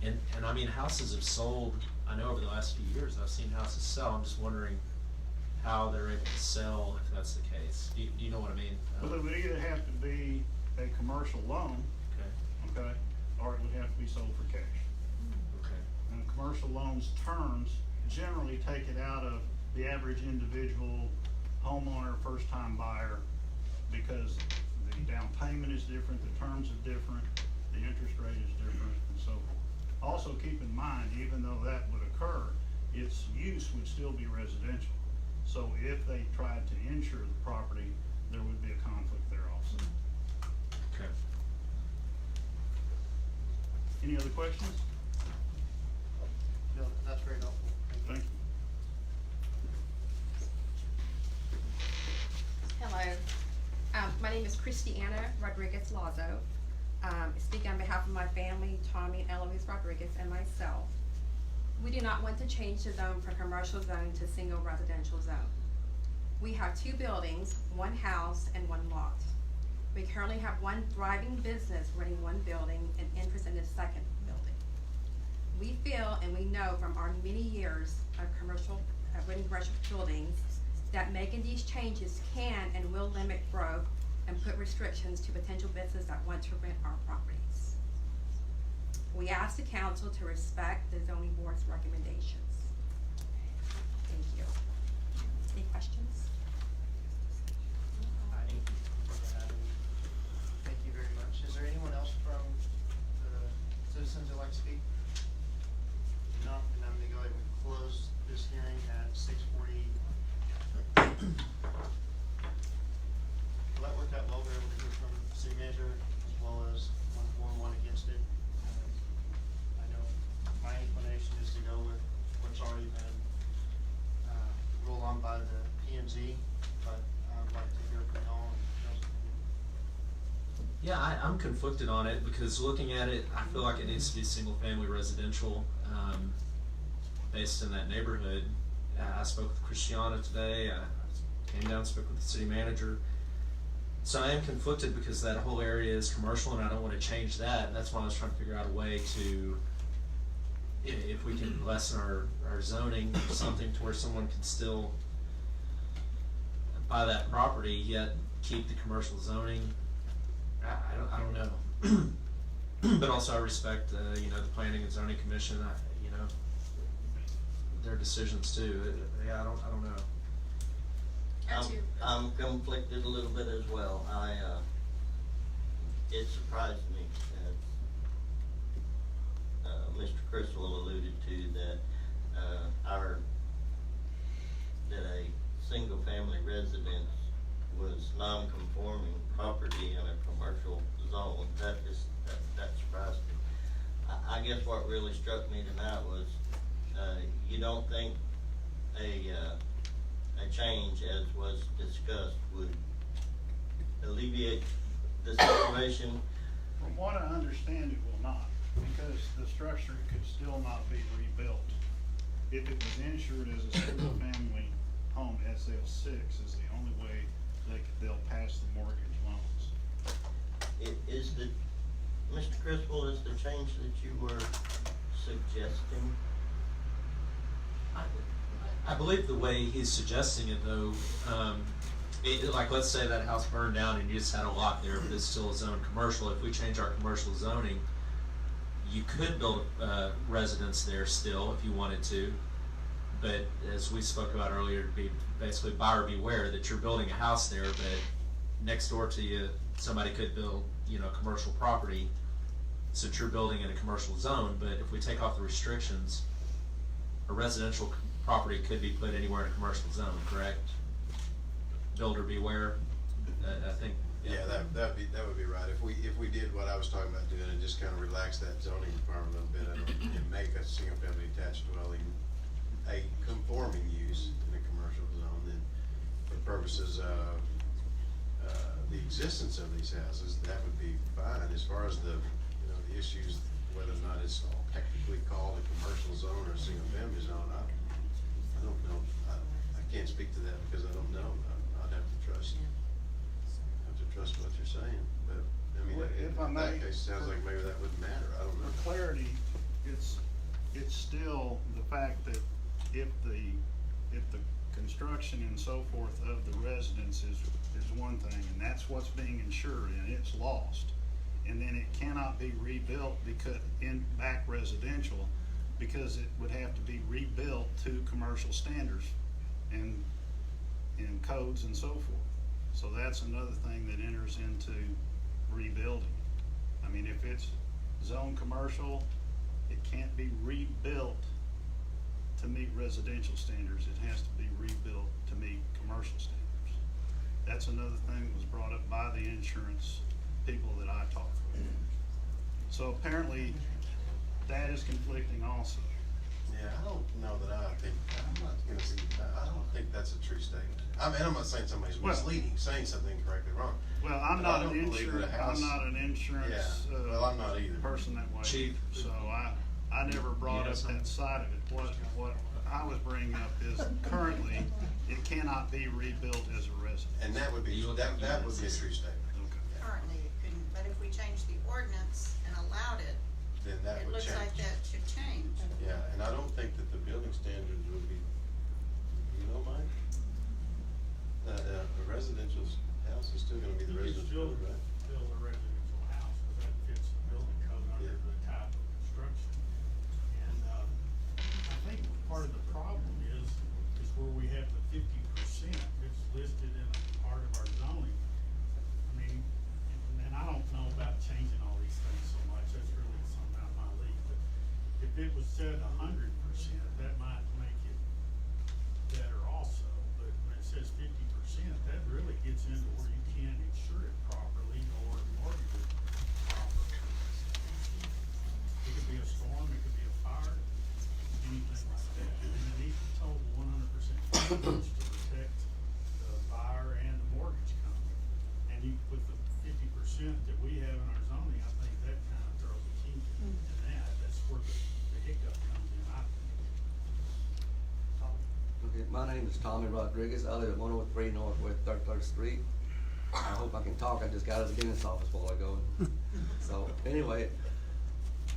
[SPEAKER 16] and I mean, houses have sold. I know over the last few years, I've seen houses sell. I'm just wondering how they're able to sell if that's the case. Do you know what I mean?
[SPEAKER 15] Well, it would either have to be a commercial loan, okay, or it would have to be sold for cash.
[SPEAKER 16] Okay.
[SPEAKER 15] And a commercial loan's terms generally take it out of the average individual homeowner, first-time buyer, because the down payment is different, the terms are different, the interest rate is different, and so forth. Also, keep in mind, even though that would occur, its use would still be residential. So if they tried to insure the property, there would be a conflict there also.
[SPEAKER 16] Okay.
[SPEAKER 15] Any other questions?
[SPEAKER 4] No, that's very helpful.
[SPEAKER 15] Thank you.
[SPEAKER 17] Hello, my name is Christiana Rodriguez Lazo. Speaking on behalf of my family, Tommy and Eloise Rodriguez, and myself. We do not want to change the zone from commercial zone to single residential zone. We have 2 buildings, 1 house, and 1 lot. We currently have 1 thriving business running 1 building and interest in the 2nd building. We feel and we know from our many years of running commercial buildings that making these changes can and will limit growth and put restrictions to potential businesses that want to rent our properties. We ask the council to respect the zoning board's recommendations. Thank you. Any questions?
[SPEAKER 4] Thank you very much. Is there anyone else from the citizens who'd like to speak? No, and I'm gonna go ahead and close this hearing at 6:40. Well, that worked out well. We were able to hear from the city manager as well as one for and one against it. I know my inclination is to go with what's already been ruled on by the P&Z, but I'd like to hear from y'all and y'all's opinion.
[SPEAKER 16] Yeah, I'm conflicted on it because looking at it, I feel like it needs to be single-family residential based in that neighborhood. I spoke with Christiana today. I came down and spoke with the city manager. So I am conflicted because that whole area is commercial and I don't want to change that. That's why I was trying to figure out a way to, if we can lessen our zoning, something to where someone can still buy that property yet keep the commercial zoning. I don't know. But also I respect, the Planning and Zoning Commission, their decisions too. Yeah, I don't know.
[SPEAKER 18] I'm conflicted a little bit as well. It surprised me that Mr. Crystal alluded to that that a single family residence was non-conforming property in a commercial zone. That surprised me. I guess what really struck me tonight was you don't think a change as was discussed would alleviate the situation?
[SPEAKER 15] From what I understand, it will not, because the structure could still not be rebuilt. If it was insured as a single family home, SF6 is the only way they'll pass the mortgage loans.
[SPEAKER 18] Mr. Criswell, is the change that you were suggesting?
[SPEAKER 16] I believe the way he's suggesting it, though, like, let's say that house burned down and you just had a lot there, but it's still zoned commercial. If we change our commercial zoning, you could build a residence there still if you wanted to. But as we spoke about earlier, it'd be basically buyer beware that you're building a house there, but next door to you, somebody could build, commercial property, since you're building in a commercial zone. But if we take off the restrictions, a residential property could be put anywhere in a commercial zone, correct? Builder beware, I think.
[SPEAKER 14] Yeah, that would be right. If we did what I was talking about doing and just kind of relax that zoning requirement a little bit and make a single-family detached dwelling a conforming use in a commercial zone, then for purposes of the existence of these houses, that would be fine. As far as the issues, whether or not it's technically called a commercial zone or a single-family zone, I don't know. I can't speak to that because I don't know. I'd have to trust what you're saying. But I mean,
[SPEAKER 15] Well, if I
[SPEAKER 14] in
[SPEAKER 15] may,
[SPEAKER 14] that case, it sounds like maybe that wouldn't matter. I don't know.
[SPEAKER 15] For clarity, it's still the fact that if the construction and so forth of the residence is one thing, and that's what's being insured, and it's lost, and then it cannot be rebuilt because back residential, because it would have to be rebuilt to commercial standards and codes and so forth. So that's another thing that enters into rebuilding. I mean, if it's zone commercial, it can't be rebuilt to meet residential standards. It has to be rebuilt to meet commercial standards. That's another thing that was brought up by the insurance people that I talked with. So apparently that is conflicting also.
[SPEAKER 14] Yeah, I don't know that I don't think that's a true statement. I mean, I'm not saying somebody's misleading, saying something incorrectly wrong.
[SPEAKER 15] Well, I'm
[SPEAKER 14] But I
[SPEAKER 15] not
[SPEAKER 14] don't
[SPEAKER 15] an
[SPEAKER 14] believe that a
[SPEAKER 15] insurance,
[SPEAKER 14] house-
[SPEAKER 15] I'm not an insurance,
[SPEAKER 14] Yeah, well, I'm not either.
[SPEAKER 15] person that way.
[SPEAKER 16] Chief.
[SPEAKER 15] So I never brought up
[SPEAKER 16] Yes.
[SPEAKER 15] that side of it. What I was bringing up is currently it cannot be rebuilt as a residence.
[SPEAKER 14] And that would be, that would be a true statement.
[SPEAKER 12] Currently it couldn't, but if we changed the ordinance and allowed it,
[SPEAKER 14] Then that
[SPEAKER 12] it
[SPEAKER 14] would
[SPEAKER 12] looks
[SPEAKER 14] change.
[SPEAKER 12] like that should change.
[SPEAKER 14] Yeah, and I don't think that the building standards would be, Mike? A residential house is still gonna be the residential, right?
[SPEAKER 6] Build a residential house, because that fits the building code under the type of construction. And, I think part of the problem is where we have the 50%, it's listed in a part of our zoning. I mean, and I don't know about changing all these things so much, that's really something out of my league, but if it was set 100%, that might make it better also. But when it says 50%, that really gets into where you can't insure it properly or mortgage it properly. It could be a storm, it could be a fire, anything like that. And it needs to total 100% coverage to protect the buyer and the mortgage company. And you, with the 50% that we have in our zoning, I think that kind of throws a kink in that. That's where the hiccup comes in, I think.
[SPEAKER 19] Okay, my name is Tommy Rodriguez. I live at 103 Northwest 33rd Street. I hope I can talk. I just got out of the business office a while ago. So anyway,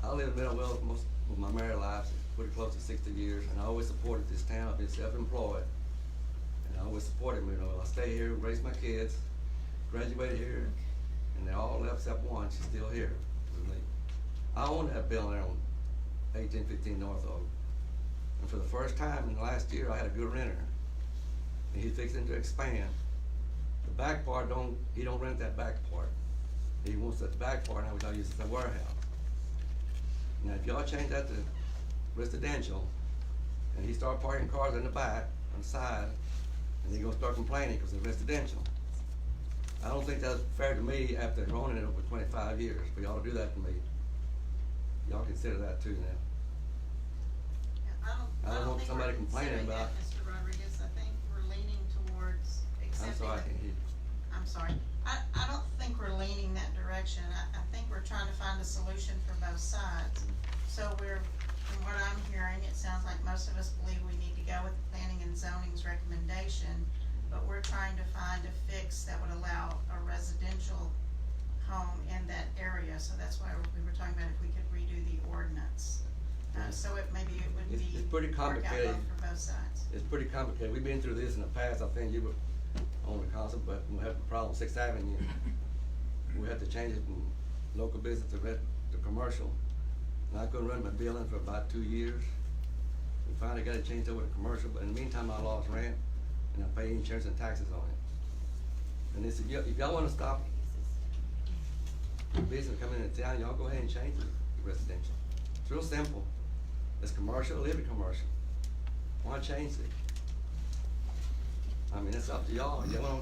[SPEAKER 19] I live in Middle Wales most of my married life, pretty close to 60 years, and I always supported this town. I've been self-employed, and I always supported Middle Wales. I stay here, raise my kids, graduated here, and they all left except one. She's still here with me. I own that building there on 1815 North Oak. And for the first time in the last year, I had a good renter. And he's fixing to expand. The back part he don't rent that back part. He wants that back part now, which I use as a warehouse. Now, if y'all change that to residential, and he start parking cars in the back, on the side, and he's gonna start complaining because it's residential. I don't think that's fair to me after owning it over 25 years, for y'all to do that to me. Y'all consider that too now. I don't want
[SPEAKER 12] think
[SPEAKER 19] somebody
[SPEAKER 12] we're
[SPEAKER 19] complaining
[SPEAKER 12] considering
[SPEAKER 19] about.
[SPEAKER 12] that, Mr. Rodriguez. I think we're leaning towards
[SPEAKER 19] I'm
[SPEAKER 12] accepting.
[SPEAKER 19] sorry, I can't hear you.
[SPEAKER 12] I'm sorry. I don't think we're leaning that direction. I think we're trying to find a solution for both sides. So from what I'm hearing, it sounds like most of us believe we need to go with the planning and zoning's recommendation, but we're trying to find a fix that would allow a residential home in that area. So that's why we were talking about if we could redo the ordinance. So maybe it would
[SPEAKER 19] It's pretty
[SPEAKER 12] work out
[SPEAKER 19] complicated.
[SPEAKER 12] well for both sides.
[SPEAKER 19] It's pretty complicated. We've been through this in the past. I think on the council, but we have a problem with Sixth Avenue. We had to change it from local business to commercial. And I couldn't run my building for about 2 years. We finally got it changed over to commercial, but in the meantime, I lost rent and I pay insurance and taxes on it. And they said, if y'all wanna stop business coming into town, y'all go ahead and change it to residential. It's real simple. It's commercial, leave it commercial. Why change it? I mean, it's up to y'all. Y'all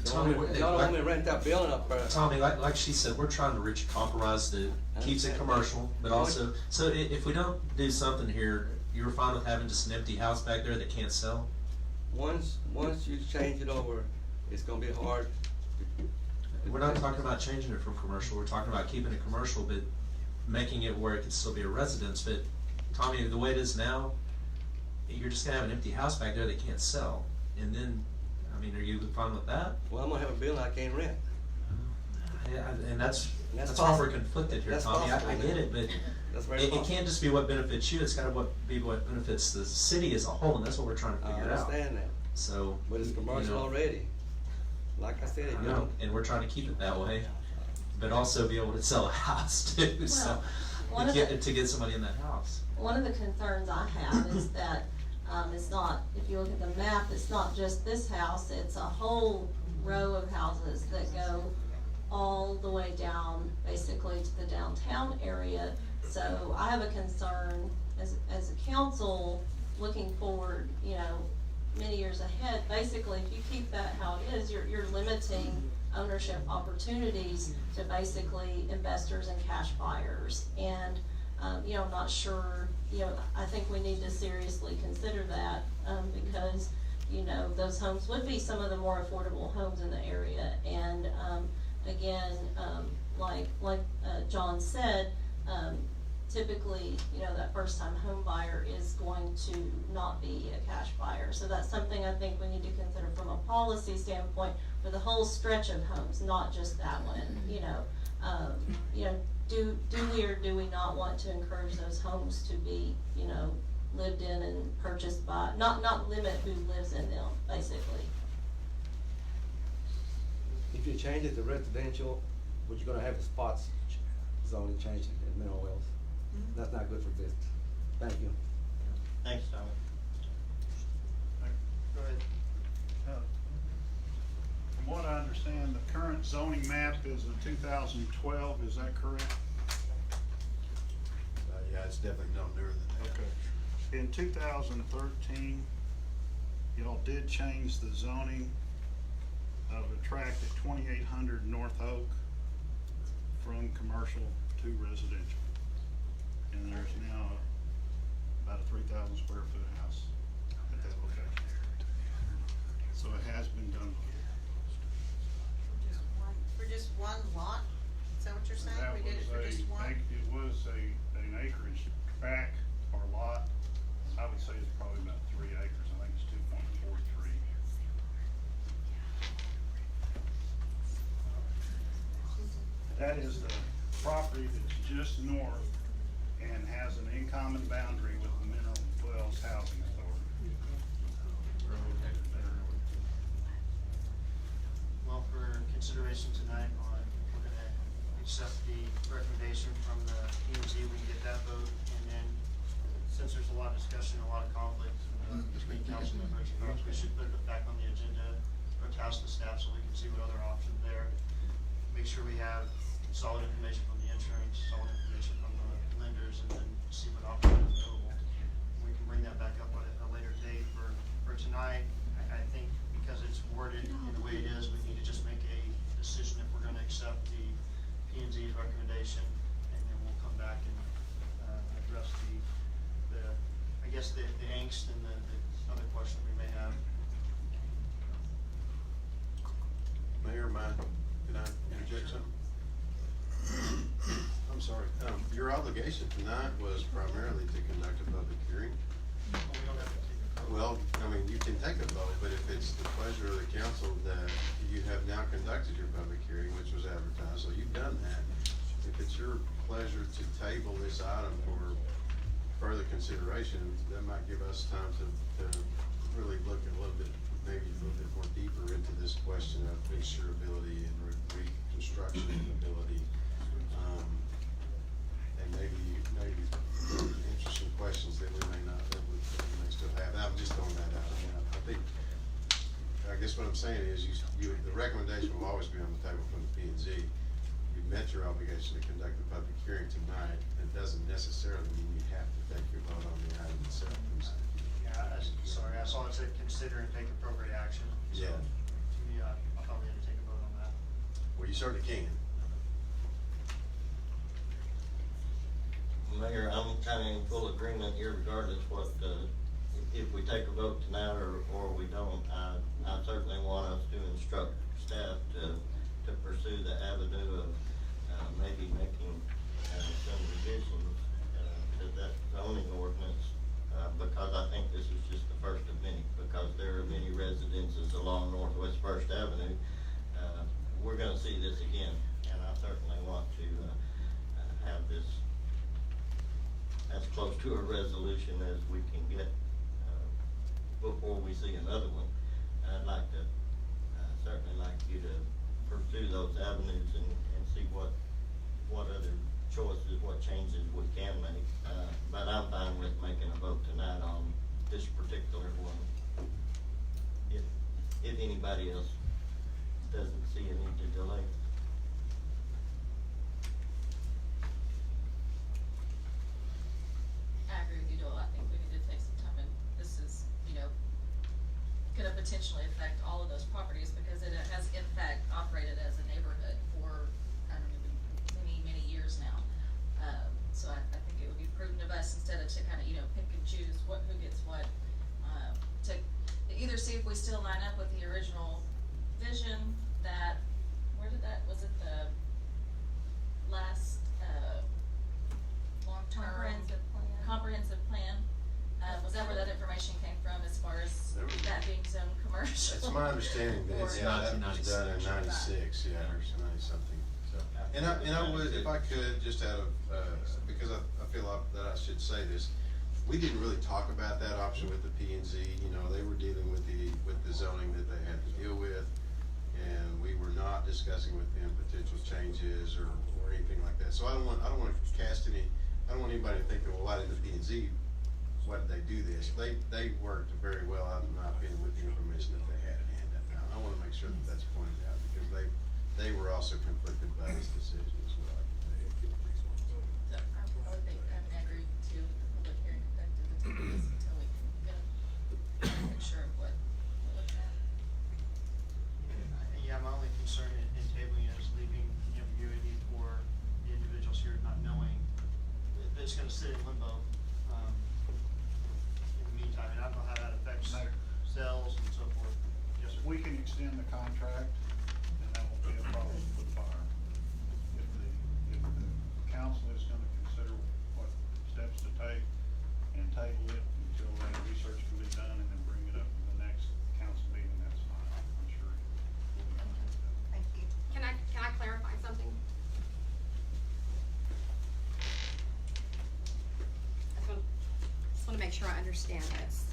[SPEAKER 19] don't want me to rent that building up there.
[SPEAKER 16] Tommy, like she said, we're trying to reach a compromise that keeps it commercial, but also, so if we don't do something here, you're fine with having just an empty house back there that can't sell?
[SPEAKER 19] Once you change it over, it's gonna be hard.
[SPEAKER 16] We're not talking about changing it from commercial, we're talking about keeping it commercial, but making it where it can still be a residence. But Tommy, the way it is now, you're just gonna have an empty house back there that can't sell. And then, I mean, are you fine with that?
[SPEAKER 19] Well, I'm gonna have a building I can't rent.
[SPEAKER 16] Yeah, and that's why
[SPEAKER 19] possible.
[SPEAKER 16] we're conflicted here,
[SPEAKER 19] That's
[SPEAKER 16] Tommy. I
[SPEAKER 19] possible.
[SPEAKER 16] get it, but
[SPEAKER 19] That's very
[SPEAKER 16] it
[SPEAKER 19] possible.
[SPEAKER 16] can't just be what benefits you, it's gotta be what benefits the city as a whole, and that's what we're trying to
[SPEAKER 19] I
[SPEAKER 16] figure out.
[SPEAKER 19] understand that.
[SPEAKER 16] So.
[SPEAKER 19] But it's commercial
[SPEAKER 16] you know,
[SPEAKER 19] already. Like I said,
[SPEAKER 16] I
[SPEAKER 19] you
[SPEAKER 16] know,
[SPEAKER 19] know.
[SPEAKER 16] and we're trying to keep it that way, but also be able to sell a house too, so,
[SPEAKER 2] one
[SPEAKER 16] to
[SPEAKER 2] of the-
[SPEAKER 16] get somebody in that house.
[SPEAKER 2] One of the concerns I have is that, it's not, if you look at the map, it's not just this house, it's a whole row of houses that go all the way down, basically to the downtown area. So I have a concern as a council, looking forward, you know, many years ahead. Basically, if you keep that how it is, you're limiting ownership opportunities to basically investors and cash buyers. And, you know, I'm not sure, you know, I think we need to seriously consider that, because, you know, those homes would be some of the more affordable homes in the area. And, again, like John said, typically, you know, that first time home buyer is going to not be a cash buyer. So that's something I think we need to consider from a policy standpoint for the whole stretch of homes, not just that one, you know. Do we or do we not want to encourage those homes to be, you know, lived in and purchased by, not limit who lives in them, basically.
[SPEAKER 19] If you change it to residential, what you're gonna have is spots zoning changing in mineral wells. That's not good for business. Thank you.
[SPEAKER 18] Thanks, Tommy.
[SPEAKER 4] Go ahead.
[SPEAKER 15] From what I understand, the current zoning map is in 2012, is that correct?
[SPEAKER 14] Yeah, it's definitely no newer than that.
[SPEAKER 15] Okay. In 2013, y'all did change the zoning of a tract at 2800 North Oak from commercial to residential. And there's now about a 3,000 square foot house at that location. So it has been done before.
[SPEAKER 12] For just one lot? Is that what you're saying?
[SPEAKER 15] That
[SPEAKER 12] We did it for
[SPEAKER 15] was
[SPEAKER 12] just one?
[SPEAKER 15] It was an acreage tract or lot. I would say it's probably about 3 acres. I think it's 2.43. That is the property that's just north and has an in-common boundary with the Mineral Wells Housing Authority.
[SPEAKER 4] Well, for consideration tonight, we're gonna accept the recommendation from the P&Z, we can get that vote, and then, since there's a lot of discussion, a lot of conflict between council members, we should put it back on the agenda, or task the staff so we can see what other options there. Make sure we have solid information from the insurance, solid information from the lenders, and then see what options are available. We can bring that back up at a later date. For tonight, I think because it's worded in the way it is, we need to just make a decision if we're gonna accept the P&Z's recommendation, and then we'll come back and, address I guess the angst and the other questions we may have.
[SPEAKER 14] Mayor, can I interject something? I'm sorry. Your obligation tonight was primarily to conduct a public hearing.
[SPEAKER 4] We don't have to take a vote.
[SPEAKER 14] Well, I mean, you can take a vote, but if it's the pleasure of the council that you have now conducted your public hearing, which was advertised, so you've done that. If it's your pleasure to table this item for further consideration, that might give us time to really look a little bit maybe a little bit more deeper into this question of insurability and reconstruction ability. And maybe interesting questions that we may still have. I'm just throwing that out. I mean, I guess what I'm saying is the recommendation will always be on the table from the P&Z. You've met your obligation to conduct the public hearing tonight. It doesn't necessarily mean you have to take your vote on the item itself.
[SPEAKER 4] Yeah, sorry, I saw it said consider and take appropriate action. So,
[SPEAKER 14] Yeah.
[SPEAKER 4] to me, I'll probably have to take a vote on that.
[SPEAKER 14] Well, you certainly can.
[SPEAKER 18] Mayor, I'm kind of in full agreement here regardless what, if we take a vote tonight or we don't. I certainly want us to instruct staff to pursue the avenue of, maybe making, some revisions, to that zoning ordinance, because I think this is just the first of many, because there are many residences along Northwest First Avenue. We're gonna see this again, and I certainly want to, have this as close to a resolution as we can get, before we see another one. I'd like to, certainly like you to pursue those avenues and see what other choices, what changes we can make. But I'm fine with making a vote tonight on this particular one. If anybody else doesn't see a need to delay.
[SPEAKER 20] I agree with you, Joel. I think we need to take some time, and this is, gonna potentially affect all of those properties because it has in fact operated as a neighborhood for, I don't know, many years now. So I think it would be prudent of us, instead of to kind of, pick and choose who gets what, to either see if we still line up with the original vision that, was it the last, long-term? Comprehensive plan. Was that where that information came from as far as that being zone commercial?
[SPEAKER 14] It's my understanding that
[SPEAKER 16] It's
[SPEAKER 14] that was done in 96, yeah, or 90-something, so. And I would, if I could, just out of, because I feel that I should say this, we didn't really talk about that option with the P&Z, they were dealing with the zoning that they had to deal with, and we were not discussing with them potential changes or anything like that. So I don't want to cast any, I don't want anybody to think that, well, why did the P&Z, why did they do this? They worked very well, in my opinion, with the information that they had at hand. Now, I want to make sure that that's pointed out, because they were also conflicted by this decision as well.
[SPEAKER 20] So I would think, I agree to the public hearing conducted until we can get a picture of what we're looking at.
[SPEAKER 4] Yeah, my only concern in tabling is leaving ambiguity for the individuals here not knowing that it's gonna sit in limbo, in the meantime, and I don't know how that affects sales and so forth. Yes, sir.
[SPEAKER 15] We can extend the contract, and that won't be a problem for the buyer. If the council is gonna consider what steps to take and table it until that research can be done and then bring it up in the next council meeting, that's fine. I'm sure we'll be able to do that.
[SPEAKER 17] Thank you. Can I clarify something? I just wanna make sure I understand this.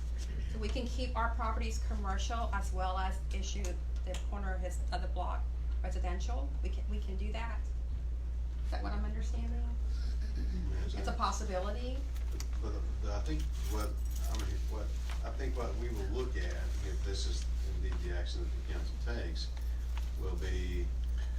[SPEAKER 17] So we can keep our properties commercial as well as issue the corner of the block residential? We can do that? Is that what I'm understanding? It's a possibility?
[SPEAKER 14] But I think what we will look at, if this is indeed the action that the council takes, will be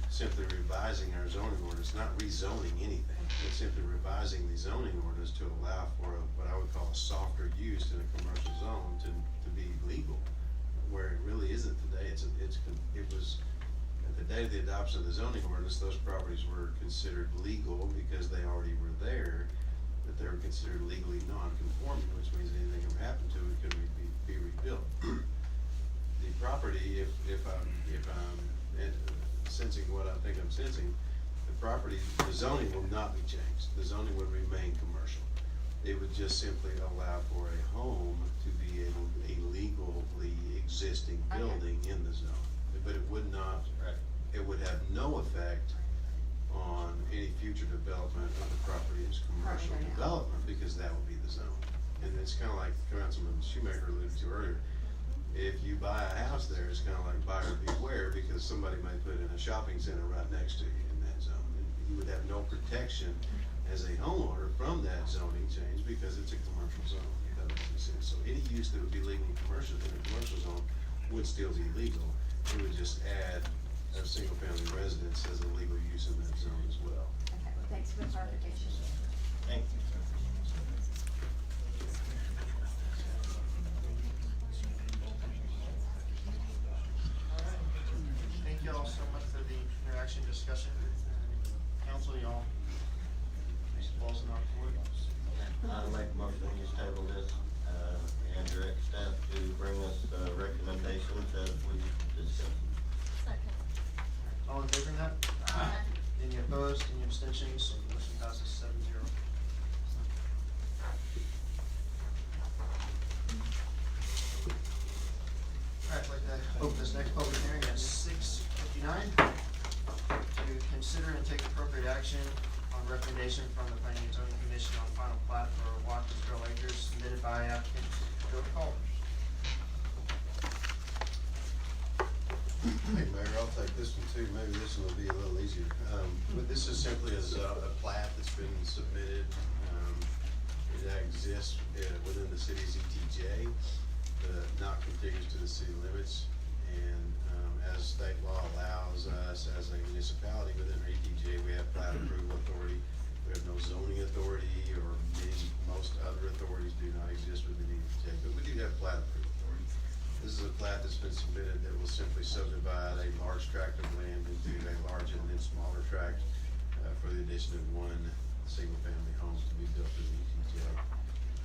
[SPEAKER 14] simply revising our zoning ordinance, not rezoning anything, but simply revising the zoning ordinance to allow for what I would call a softer use in a commercial zone to be legal, where it really isn't today. It was, at the day of the adoption of the zoning ordinance, those properties were considered legal because they already were there, but they were considered legally non-conforming, which means anything that happened to it could be rebuilt. The property, if I'm sensing what I think I'm sensing, the zoning will not be changed. The zoning would remain commercial. It would just simply allow for a home to be a legally existing building in the zone. But it would not, it would have no effect on any future development of the property as commercial development, because that would be the zone. And it's kind of like Councilman Shoemaker alluded to earlier. If you buy a house there, it's kinda like buyer beware, because somebody might put in a shopping center right next to you in that zone. And you would have no protection as a homeowner from that zoning change, because it's a commercial zone, if that makes sense. So any use that would be legal in commercial, in a commercial zone, would still be legal. It would just add a single-family residence as a legal use in that zone as well.
[SPEAKER 17] Okay, well, thanks for the clarification.
[SPEAKER 18] Thank you.
[SPEAKER 4] Thank you all so much for the interaction, discussion. Council, y'all, balls in our court.
[SPEAKER 18] I'll make a motion to table this, and direct staff to bring us, recommendations as we discussed.
[SPEAKER 20] Second.
[SPEAKER 4] All in favor of that?
[SPEAKER 20] Aye.
[SPEAKER 4] Any opposed, any abstentions? Motion passes 7-0. Alright, I'd like to open this next public hearing at 6:59 to consider and take appropriate action on recommendation from the Planning and Zoning Commission on final plat for Watkins Trail Acres submitted by applicant Joe Culver.
[SPEAKER 14] Hey, Mayor, I'll take this one too, maybe this one will be a little easier. But this is simply a plat that's been submitted. It exists within the city's ETJ, not contiguous to the city limits. And as state law allows us as a municipality within our ETJ, we have plat approval authority. We have no zoning authority, or most other authorities do not exist within ETJ, but we do have plat approval authority. This is a plat that's been submitted that will simply subdivide a large tract of land into a large and then smaller tract for the addition of one single-family homes to be built in the ETJ.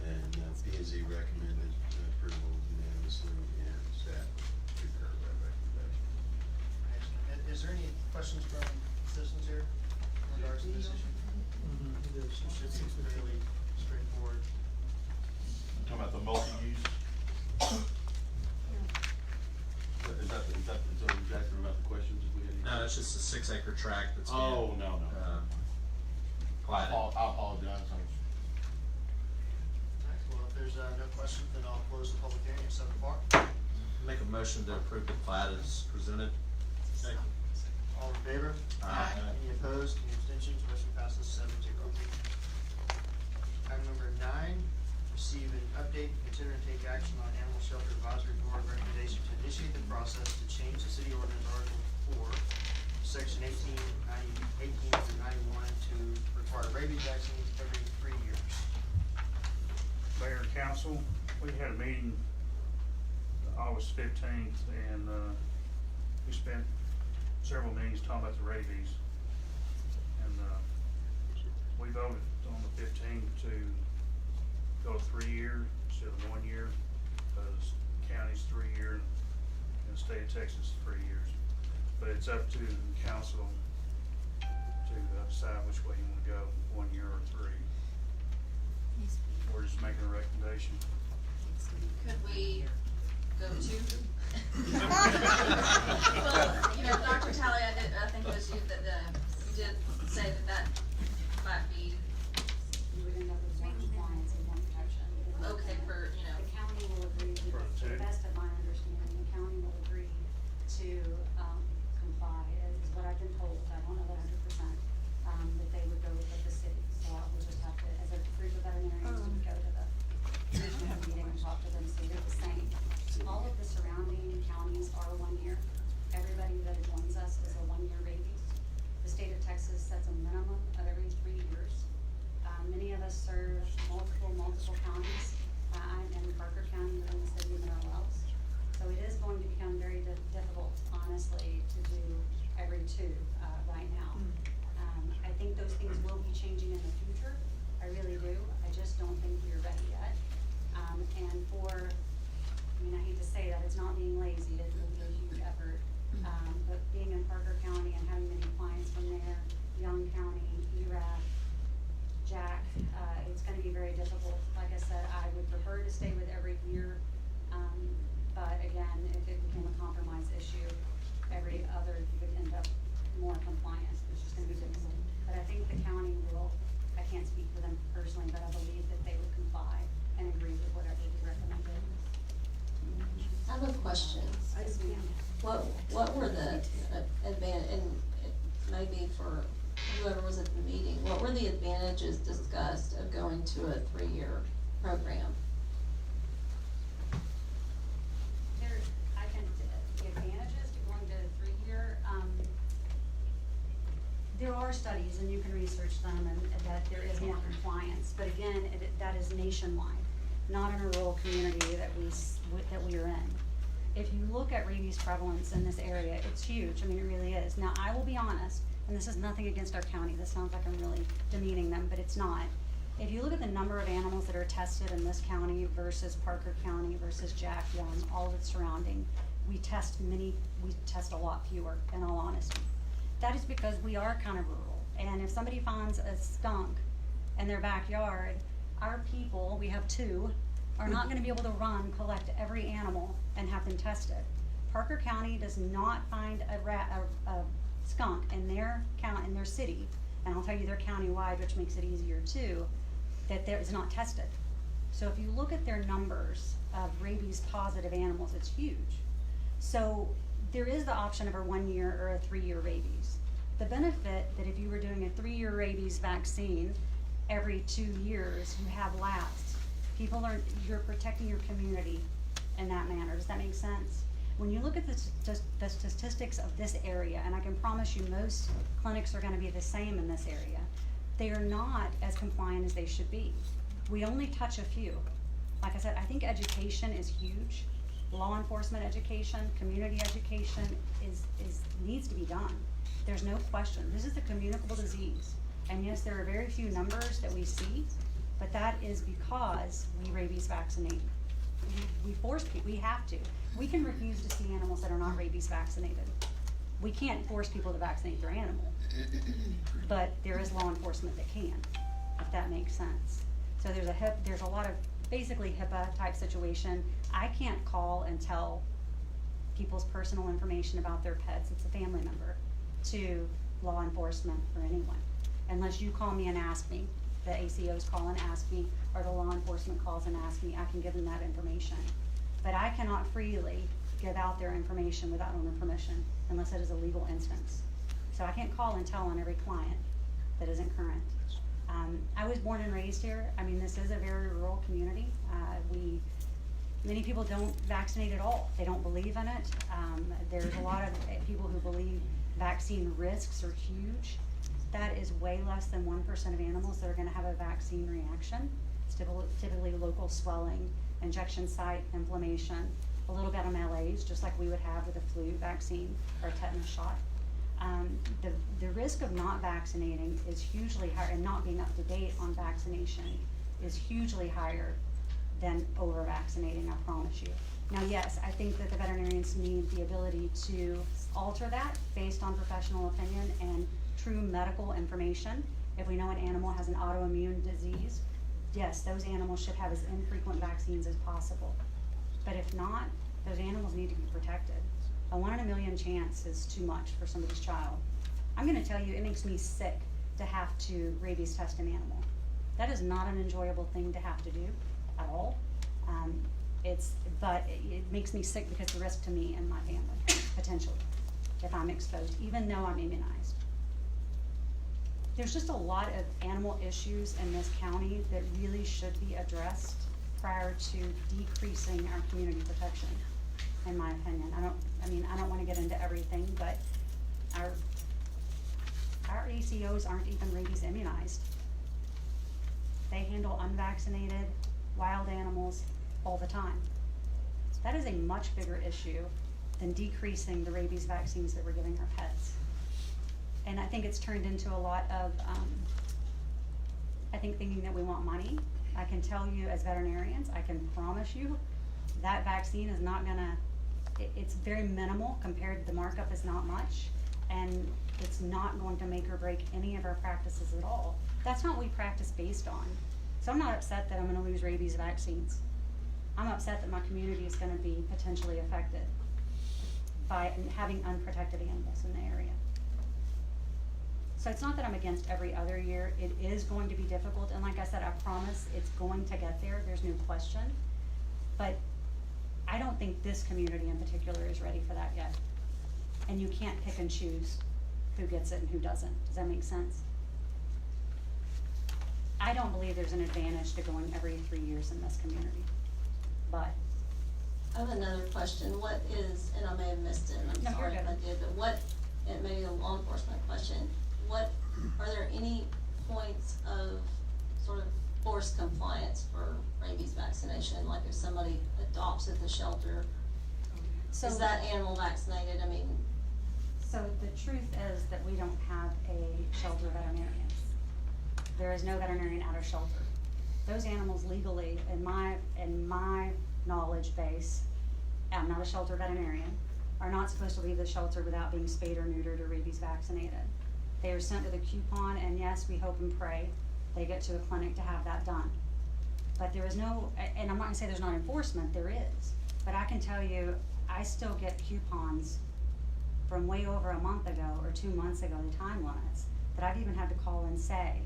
[SPEAKER 14] And P&Z recommended approval unanimously, and staff concur with that recommendation.
[SPEAKER 4] Excellent. Is there any questions from citizens here in regards to this issue? It should be fairly straightforward.
[SPEAKER 1] Talking about the multi-use? Is that exactly about the questions we had?
[SPEAKER 16] No, it's just a 6-acre tract that's being.
[SPEAKER 1] Oh, no.
[SPEAKER 16] Platted.
[SPEAKER 1] I apologize.
[SPEAKER 4] Alright, well, if there's no questions, then I'll close the public hearing at 7 o'clock.
[SPEAKER 16] Make a motion to approve the plat as presented.
[SPEAKER 4] All in favor?
[SPEAKER 16] Aye.
[SPEAKER 4] Any opposed, any abstentions, motion passes 7-0. Item number 9, receive an update, consider and take action on Animal Shelter Advisory Board recommendation to initiate the process to change the city ordinance Article 4, Section 18 through 91 to require rabies vaccines every 3 years.
[SPEAKER 15] Mayor and council, we had a meeting August 15th, and we spent several meetings talking about the rabies. And we voted on the 15th to go 3 year instead of 1 year, because county's 3 year and the state of Texas is 3 years. But it's up to the council to decide which way you wanna go, 1 year or 3. We're just making a recommendation.
[SPEAKER 20] Could we go to? Well, Dr. Talley, I think it was you that, you did say that might be
[SPEAKER 7] You would end up with one compliance and one protection.
[SPEAKER 20] okay for,
[SPEAKER 7] The county will agree, to the best of my understanding, the county will agree to, comply, is what I've been told, I don't know that 100%, that they would go with the city. So we'll just have to, as a group of veterinarians, we go to the commissioner meeting and talk to them, so they're the same. All of the surrounding counties are 1 year. Everybody that joins us is a 1 year rabies. The state of Texas sets a minimum of every 3 years. Many of us serve multiple counties. I'm in Parker County, we're in the city of Mineral Wells. So it is going to become very difficult, honestly, to do every 2 right now. I think those things will be changing in the future. I really do. I just don't think we're ready yet. And I hate to say that, it's not being lazy, it will be a huge effort. But being in Parker County and having many clients from there, Young County, ERAF, Jack, it's gonna be very difficult. Like I said, I would prefer to stay with every year. But again, if it became a compromise issue, every other, you would end up more compliance, which is gonna be difficult. But I think the county will, I can't speak for them personally, but I believe that they would comply and agree with whatever we recommended.
[SPEAKER 2] I have a question. What were the and maybe for whoever was at the meeting, what were the advantages discussed of going to a 3-year program?
[SPEAKER 7] The advantages to going to a 3-year, there are studies, and you can research them, and that there is more compliance, but again, that is nationwide, not in a rural community that we are in. If you look at rabies prevalence in this area, it's huge. I mean, it really is. Now, I will be honest, and this is nothing against our county. This sounds like I'm really demeaning them, but it's not. If you look at the number of animals that are tested in this county versus Parker County versus Jack Young, all of its surrounding, we test a lot fewer, in all honesty. That is because we are kind of rural, and if somebody finds a skunk in their backyard, our people, we have 2, are not gonna be able to collect every animal and have them tested. Parker County does not find a skunk in their city, and I'll tell you they're county-wide, which makes it easier too, that is not tested. So if you look at their numbers of rabies positive animals, it's huge. So there is the option of a 1-year or a 3-year rabies. The benefit that if you were doing a 3-year rabies vaccine every 2 years, you have lapsed. You're protecting your community in that manner. Does that make sense? When you look at the statistics of this area, and I can promise you most clinics are gonna be the same in this area, they are not as compliant as they should be. We only touch a few. Like I said, I think education is huge. Law enforcement education, community education needs to be done. There's no question. This is a communicable disease. And yes, there are very few numbers that we see, but that is because we rabies vaccinate. We force people, we have to. We can refuse to see animals that are not rabies vaccinated. We can't force people to vaccinate their animal, but there is law enforcement that can, if that makes sense. So there's a lot of basically HIPAA type situation. I can't call and tell people's personal information about their pets, it's a family member, to law enforcement or anyone. Unless you call me and ask me, the ACOs call and ask me, or the law enforcement calls and ask me, I can give them that information. But I cannot freely give out their information without owner permission, unless it is a legal instance. So I can't call and tell on every client that isn't current. I was born and raised here. I mean, this is a very rural community. Many people don't vaccinate at all. They don't believe in it. There's a lot of people who believe vaccine risks are huge. That is way less than 1% of animals that are gonna have a vaccine reaction. It's typically local swelling, injection site inflammation, a little bit of malaise, just like we would have with a flu vaccine or a tetanus shot. The risk of not vaccinating is hugely higher, and not being up to date on vaccination is hugely higher than over-vaccinating, I promise you. Now, yes, I think that the veterinarians need the ability to alter that based on professional opinion and true medical information. If we know an animal has an autoimmune disease, yes, those animals should have as infrequent vaccines as possible. But if not, those animals need to be protected. A 1 in a million chance is too much for somebody's child. I'm gonna tell you, it makes me sick to have to rabies test an animal. That is not an enjoyable thing to have to do at all. But it makes me sick because the risk to me and my family, potentially, if I'm exposed, even though I'm immunized. There's just a lot of animal issues in this county that really should be addressed prior to decreasing our community protection, in my opinion. I don't wanna get into everything, but our ACOs aren't even rabies immunized. They handle unvaccinated wild animals all the time. That is a much bigger issue than decreasing the rabies vaccines that we're giving our pets. And I think it's turned into a lot of, thinking that we want money. I can tell you as veterinarians, I can promise you that vaccine is not gonna, it's very minimal compared, the markup is not much, and it's not going to make or break any of our practices at all. That's not what we practice based on. So I'm not upset that I'm gonna lose rabies vaccines. I'm upset that my community is gonna be potentially affected by having unprotected animals in the area. So it's not that I'm against every other year. It is going to be difficult, and like I said, I promise it's going to get there. There's no question. But I don't think this community in particular is ready for that yet. And you can't pick and choose who gets it and who doesn't. Does that make sense? I don't believe there's an advantage to going every 3 years in this community, but.
[SPEAKER 2] I have another question. What is, and I may have missed it, and I'm
[SPEAKER 7] No,
[SPEAKER 2] sorry
[SPEAKER 7] you're
[SPEAKER 2] if I
[SPEAKER 7] good.
[SPEAKER 2] did, but what, it may be a law enforcement question, are there any points of sort of forced compliance for rabies vaccination? Like if somebody adopts at the shelter,
[SPEAKER 7] So-
[SPEAKER 2] is that animal vaccinated? I mean,
[SPEAKER 7] So the truth is that we don't have a shelter veterinarian. There is no veterinarian at our shelter. Those animals legally, in my knowledge base, I'm not a shelter veterinarian, are not supposed to leave the shelter without being spayed or neutered or rabies vaccinated. They are sent with a coupon, and yes, we hope and pray they get to a clinic to have that done. But there is no, and I'm not gonna say there's not enforcement, there is. But I can tell you, I still get coupons from way over a month ago or 2 months ago, the time limits, that I've even had to call and say,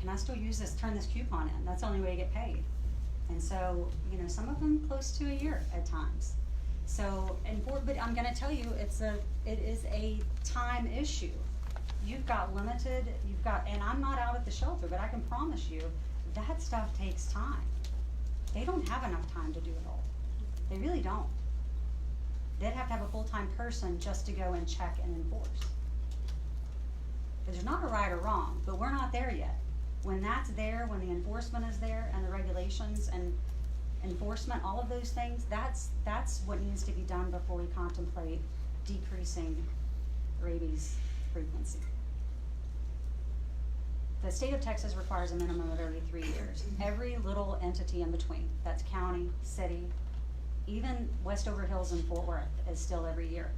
[SPEAKER 7] can I still use this, turn this coupon in? That's the only way you get paid. And so, you know, some of them close to a year at times. So, but I'm gonna tell you, it is a time issue. You've got and I'm not out at the shelter, but I can promise you, that stuff takes time. They don't have enough time to do it all. They really don't. They'd have to have a full-time person just to go and check and enforce. There's not a right or wrong, but we're not there yet. When that's there, when the enforcement is there and the regulations and enforcement, all of those things, that's what needs to be done before we contemplate decreasing rabies frequency. The state of Texas requires a minimum of every 3 years. Every little entity in between, that's county, city, even Westover Hills and Fort Worth is still every year.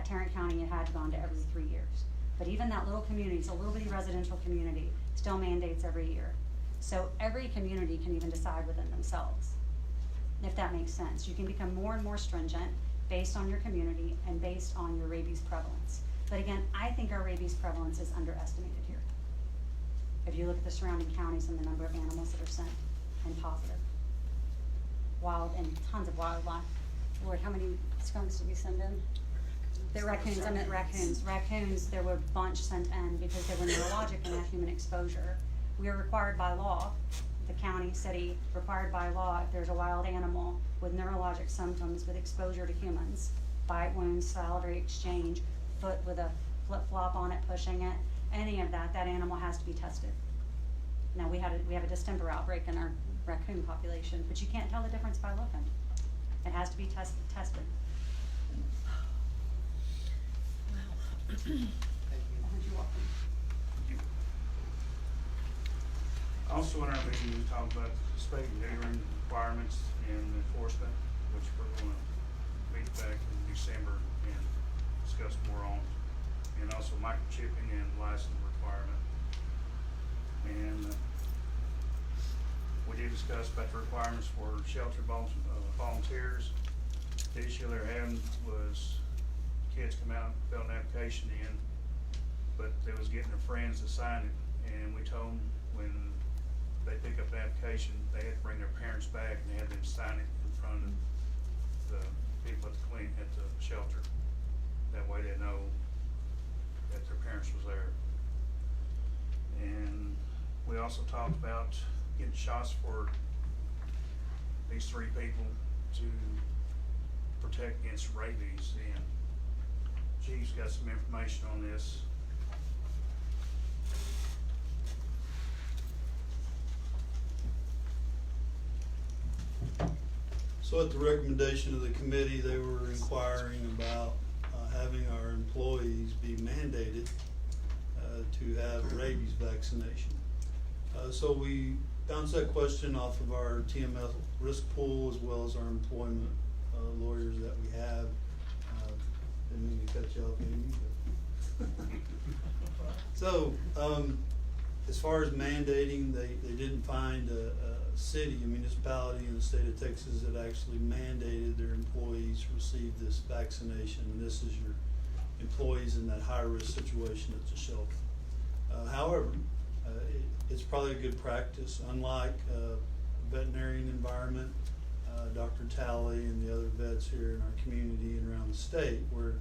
[SPEAKER 7] Tarrant County, it had gone to every 3 years. But even that little community, it's a little bitty residential community, still mandates every year. So every community can even decide within themselves, if that makes sense. You can become more and more stringent based on your community and based on your rabies prevalence. But again, I think our rabies prevalence is underestimated here. If you look at the surrounding counties and the number of animals that are sent and positive. Wild and tons of wildlife. Lord, how many skunks did we send in? The raccoons, I meant raccoons. Raccoons, there were a bunch sent in because they were neurologic and had human exposure. We are required by law, the county, city, required by law, if there's a wild animal with neurologic symptoms with exposure to humans, bite wounds, salivary exchange, foot with a flip-flop on it, pushing it, any of that, that animal has to be tested. Now, we have a distemper outbreak in our raccoon population, but you can't tell the difference by looking. It has to be tested.
[SPEAKER 15] Thank you.
[SPEAKER 7] You're welcome.
[SPEAKER 15] Also in our meeting, we talked about spay and neutering requirements and enforcement, which we're gonna meet back in December and discuss more on. And also microchipping and license requirement. And we did discuss about the requirements for shelter volunteers. The issue they're having was kids come out and fill an application in, but they was getting their friends to sign it, and we told them when they pick up the application, they had to bring their parents back and they had them sign it in front of the people at the shelter. That way they know that their parents was there. And we also talked about getting shots for these 3 people to protect against rabies, and Chief's got some information on this.
[SPEAKER 21] So at the recommendation of the committee, they were inquiring about having our employees be mandated to have rabies vaccination. So we bounced that question off of our TMS risk pool as well as our employment lawyers that we have. Didn't mean to cut you off, Amy. But so as far as mandating, they didn't find a city, a municipality in the state of Texas that actually mandated their employees receive this vaccination. And this is your employees in that high-risk situation at the shelter. However, it's probably a good practice. Unlike a veterinarian environment, Dr. Talley and the other vets here in our community and around the state where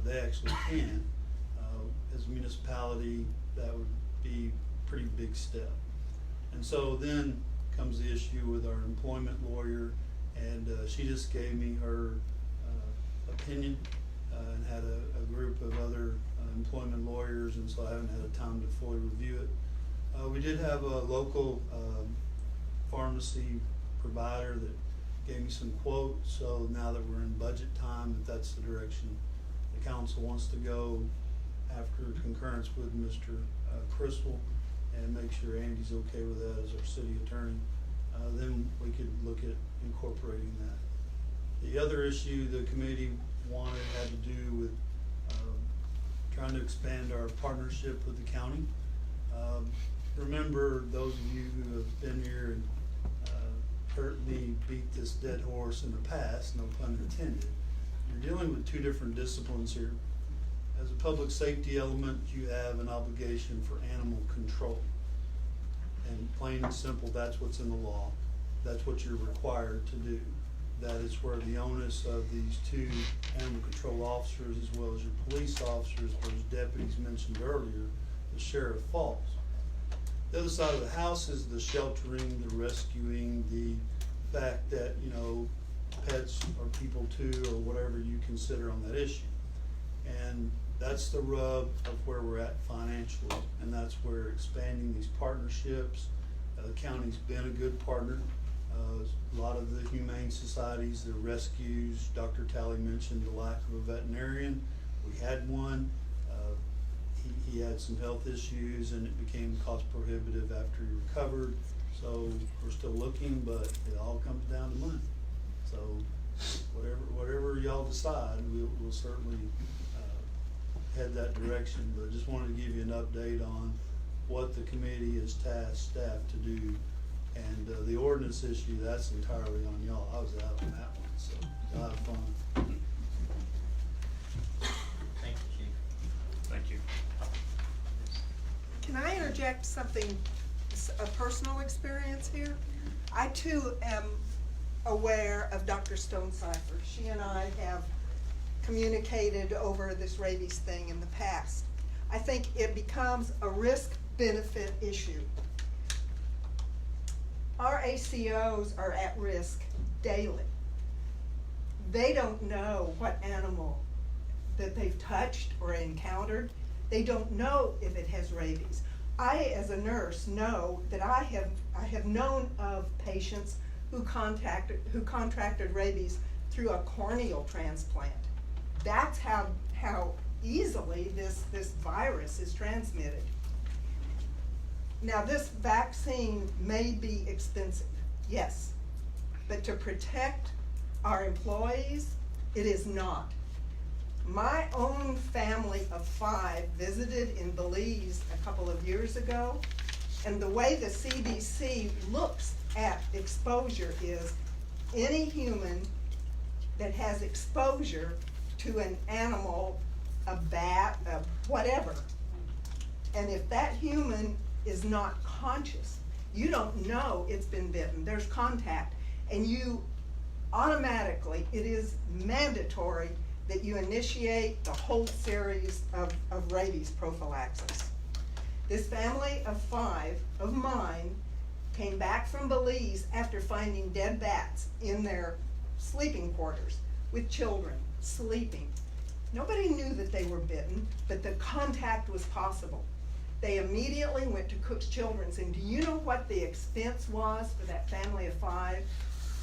[SPEAKER 21] they actually can. As a municipality, that would be a pretty big step. And so then comes the issue with our employment lawyer, and she just gave me her opinion and had a group of other employment lawyers, and so I haven't had time to fully review it. We did have a local pharmacy provider that gave me some quotes, so now that we're in budget time, if that's the direction the council wants to go, after concurrence with Mr. Crystal, and make sure Andy's okay with that as our city attorney, then we could look at incorporating that. The other issue the committee wanted had to do with trying to expand our partnership with the county. Remember, those of you who have been here and heard me beat this dead horse in the past, no pun intended, you're dealing with two different disciplines here. As a public safety element, you have an obligation for animal control. And plain and simple, that's what's in the law. That's what you're required to do. That is where the onus of these two animal control officers, as well as your police officers, those deputies mentioned earlier, the sheriff, falls. The other side of the house is the sheltering, the rescuing, the fact that, you know, pets are people too, or whatever you consider on that issue. And that's the rub of where we're at financially, and that's where expanding these partnerships. The county's been a good partner. A lot of the humane societies, the rescues, Dr. Talley mentioned the lack of a veterinarian. We had one. He had some health issues, and it became cost prohibitive after he recovered. So we're still looking, but it all comes down to money. So whatever y'all decide, we'll certainly head that direction. But just wanted to give you an update on what the committee has tasked staff to do. And the ordinance issue, that's entirely on y'all. I was out on that one, so y'all have fun.
[SPEAKER 11] Thank you, Chief.
[SPEAKER 15] Thank you.
[SPEAKER 10] Can I interject something, a personal experience here? I too am aware of Dr. Stonecipher. She and I have communicated over this rabies thing in the past. I think it becomes a risk-benefit issue. Our ACOs are at risk daily. They don't know what animal that they've touched or encountered. They don't know if it has rabies. I, as a nurse, know that I have known of patients who contracted rabies through a corneal transplant. That's how easily this virus is transmitted. Now, this vaccine may be expensive, yes, but to protect our employees, it is not. My own family of 5 visited in Belize a couple of years ago, and the way the CDC looks at exposure is any human that has exposure to an animal, a bat, whatever, and if that human is not conscious, you don't know it's been bitten, there's contact, and you automatically, it is mandatory that you initiate the whole series of rabies prophylaxis. This family of 5 of mine came back from Belize after finding dead bats in their sleeping quarters with children sleeping. Nobody knew that they were bitten, but the contact was possible. They immediately went to Cook's Children's, and do you know what the expense was for that family of 5?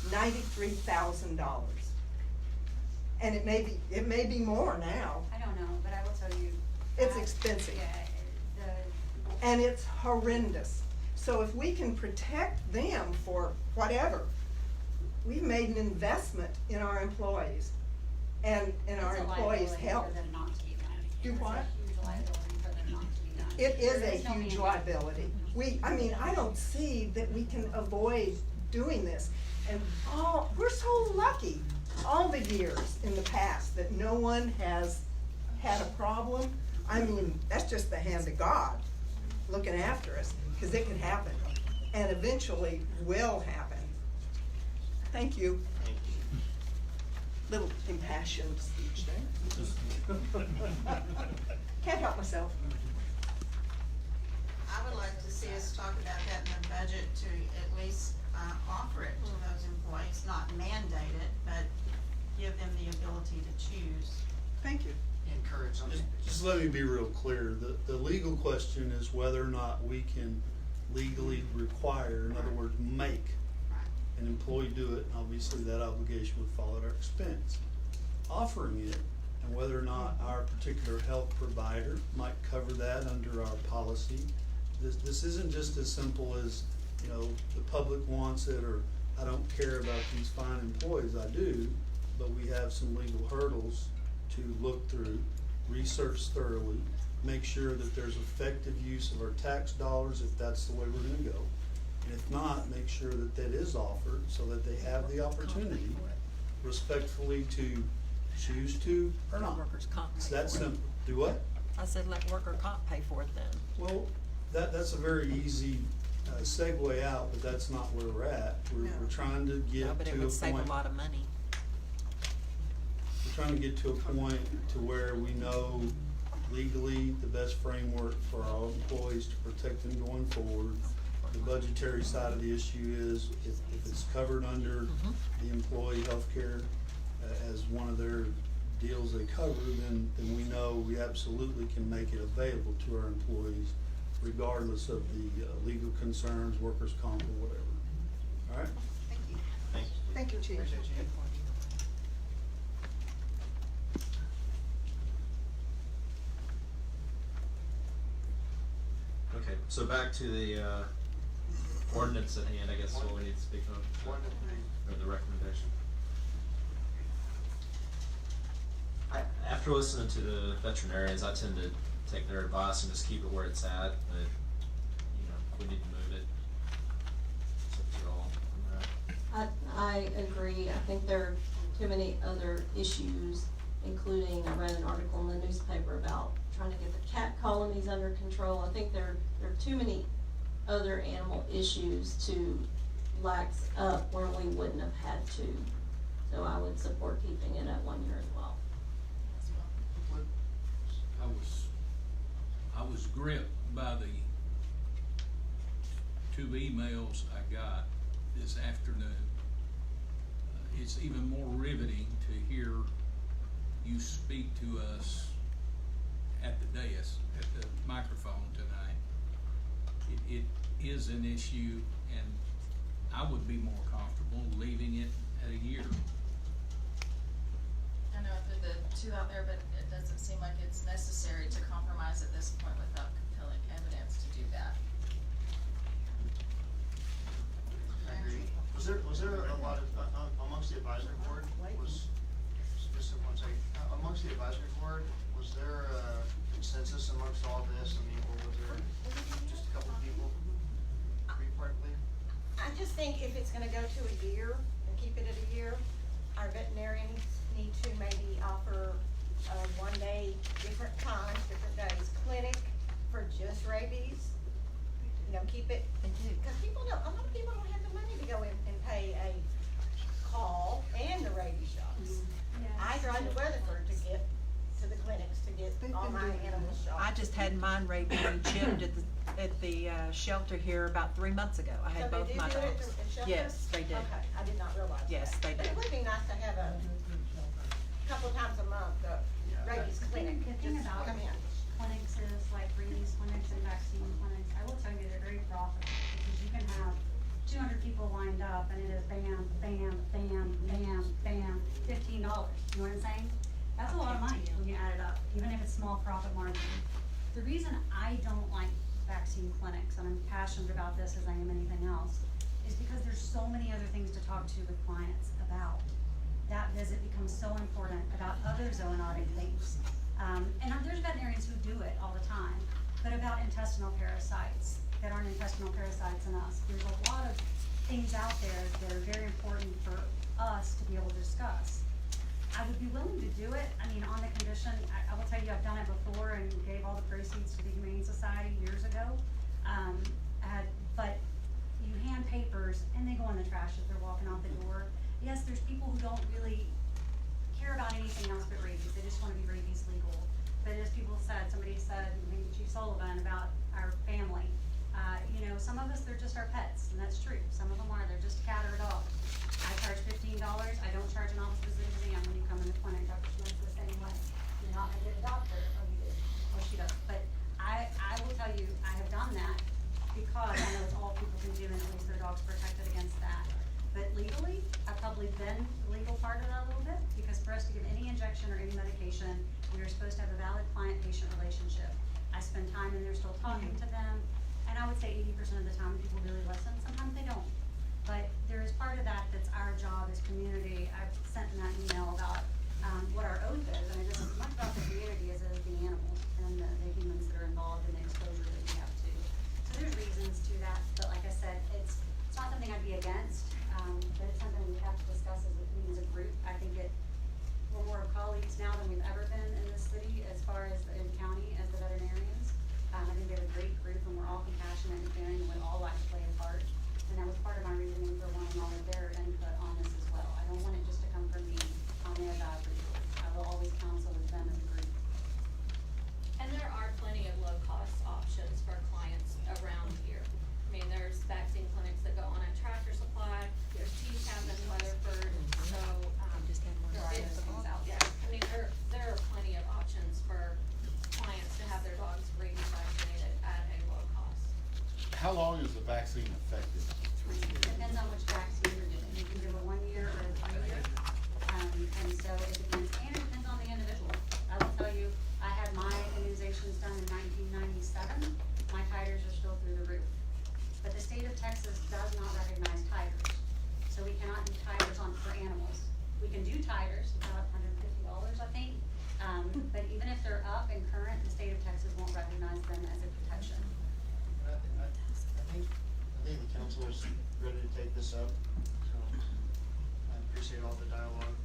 [SPEAKER 10] $93,000. And it may be more now.
[SPEAKER 7] I don't know, but I will tell you.
[SPEAKER 10] It's expensive.
[SPEAKER 7] Yeah,
[SPEAKER 10] and it's horrendous. So if we can protect them for whatever, we've made an investment in our employees and in our employees' health. Do what? It is a huge liability. I don't see that we can avoid doing this. And we're so lucky all the years in the past that no one has had a problem. I mean, that's just the hand of God looking after us, because it could happen, and eventually will happen. Thank you.
[SPEAKER 18] Thank you.
[SPEAKER 10] Little impassioned speech there. Can't help myself.
[SPEAKER 12] I would like to see us talk about that in the budget to at least, offer it to those employees, not mandate it, but give them the ability to choose.
[SPEAKER 10] Thank you.
[SPEAKER 4] Encourage them.
[SPEAKER 21] Just let me be real clear, the legal question is whether or not we can legally require, in other words, make an employee do it, and obviously that obligation would fall at our expense. Offering it, and whether or not our particular health provider might cover that under our policy. This isn't just as simple as, you know, the public wants it, or I don't care about these fine employees, I do, but we have some legal hurdles to look through, research thoroughly, make sure that there's effective use of our tax dollars if that's the way we're gonna go. And if not, make sure that that is offered so that they have the opportunity respectfully to choose to or not.
[SPEAKER 3] Workers' comp
[SPEAKER 21] It's
[SPEAKER 3] pay
[SPEAKER 21] that
[SPEAKER 3] for it.
[SPEAKER 21] simple. Do what?
[SPEAKER 3] I said let worker comp pay for it then.
[SPEAKER 21] Well, that's a very easy segue out, but that's not where we're at. We're trying to get
[SPEAKER 3] No, but it
[SPEAKER 21] to a
[SPEAKER 3] would save a
[SPEAKER 21] point,
[SPEAKER 3] lot of money.
[SPEAKER 21] we're trying to get to a point to where we know legally the best framework for our employees to protect them going forward. The budgetary side of the issue is if it's covered under the employee healthcare as one of their deals they cover, then we know we absolutely can make it available to our employees regardless of the legal concerns, workers' comp or whatever. All right?
[SPEAKER 12] Thank you.
[SPEAKER 18] Thanks.
[SPEAKER 10] Thank you, Chief.
[SPEAKER 4] Appreciate you.
[SPEAKER 16] Okay, so back to the, ordinance at hand, I guess, what we need to speak on, or the recommendation. After listening to the veterinarians, I tend to take their advice and just keep it where it's at, but, you know, we need to move it. It's up to you all on that.
[SPEAKER 2] I agree. I think there are too many other issues, including I read an article in the newspaper about trying to get the cat colonies under control. I think there are too many other animal issues to lax up where we wouldn't have had to. So I would support keeping it at 1 year as well.
[SPEAKER 22] I was gripped by the two emails I got this afternoon. It's even more riveting to hear you speak to us at the dais, at the microphone tonight. It is an issue, and I would be more comfortable leaving it at a year.
[SPEAKER 20] I know I put the two out there, but it doesn't seem like it's necessary to compromise at this point without compelling evidence to do that.
[SPEAKER 4] I agree. Was there a lot of, amongst the advisory board, just one second, amongst the advisory board, was there a consensus amongst all this? I mean, or was there just a couple of people reportedly?
[SPEAKER 23] I just think if it's gonna go to a year and keep it at a year, our veterinarians need to maybe offer a 1 day, different times, different days, clinic for just rabies. You know, keep it, cause people don't, a lot of people don't have the money to go in and pay a call and the rabies shots. I drive to Weatherford to get to the clinics to get all my animal shots.
[SPEAKER 3] I just had mine rabied and chipped at the shelter here about 3 months ago. I had both my dogs.
[SPEAKER 23] So they did do it at shelter?
[SPEAKER 3] Yes, they did.
[SPEAKER 23] Okay, I did not realize that.
[SPEAKER 3] Yes, they
[SPEAKER 23] But
[SPEAKER 3] did.
[SPEAKER 23] it would be nice to have a couple times a month, rabies clinic,
[SPEAKER 7] The thing
[SPEAKER 23] just
[SPEAKER 7] about
[SPEAKER 23] come in.
[SPEAKER 7] clinics is like rabies clinics and vaccine clinics, I will tell you they're very profitable because you can have 200 people lined up and it is bam, bam, bam, bam, bam, $15. You know what I'm saying? That's a lot of money when you add it up, even if it's small profit margin. The reason I don't like vaccine clinics, and I'm passionate about this as I am anything else, is because there's so many other things to talk to with clients about. That visit becomes so important about other zoonotic things. And there's veterinarians who do it all the time, but about intestinal parasites that aren't intestinal parasites in us. There's a lot of things out there that are very important for us to be able to discuss. I would be willing to do it, I mean, on the condition, I will tell you, I've done it before and gave all the proceeds to the Humane Society years ago. But you hand papers and they go in the trash as they're walking out the door. yes, there's people who don't really care about anything else but rabies, they just wanna be rabies legal. But as people said, somebody said, maybe Chief Sullivan, about our family, you know, some of us, they're just our pets, and that's true, some of them are, they're just a cat or a dog. I charge $15, I don't charge an office visit exam when you come in the clinic, Dr. Smith's the same way. You're not gonna get a doctor, or you do, or she does, but I will tell you, I have done that because I know it's all people can do, and at least their dog's protected against that. But legally, I've probably been the legal part of that a little bit, because for us to give any injection or any medication, we are supposed to have a valid client-patient relationship. I spend time in there still talking to them, and I would say 80% of the time people really listen, sometimes they don't. But there is part of that that's our job as community. I've sent in that email about, what our oath is, and it isn't much about the community as it is the animals and the humans that are involved in the exposure that we have to. So there's reasons to that, but like I said, it's not something I'd be against, but it's something we have to discuss as a group. I think we're more colleagues now than we've ever been in this city as far as in the county as the veterinarians. I think we have a great group, and we're all compassionate and caring, and we all like to play a part. And that was part of my reasoning for wanting all of their input on this as well. I don't want it just to come from me on their advisory board. I will always counsel with them as a group.
[SPEAKER 20] And there are plenty of low-cost options for clients around here. I mean, there's vaccine clinics that go on at Tractor Supply, there's TCAP in Weatherford, so, there are those things out there. I mean, there are plenty of options for clients to have their dogs rabies vaccinated at a low cost.
[SPEAKER 5] How long is the vaccine effective?
[SPEAKER 7] Depends on which vaccine you're giving. You can give a 1 year or a 3 year. And so it depends, and it depends on the individual. I will tell you, I had my immunizations done in 1997. My titers are still through the roof. But the state of Texas does not recognize titers. So we cannot do titers for animals. We can do titers, about $150, I think. But even if they're up and current, the state of Texas won't recognize them as a protection.
[SPEAKER 4] I think the council is ready to take this up, so I appreciate all the dialogue.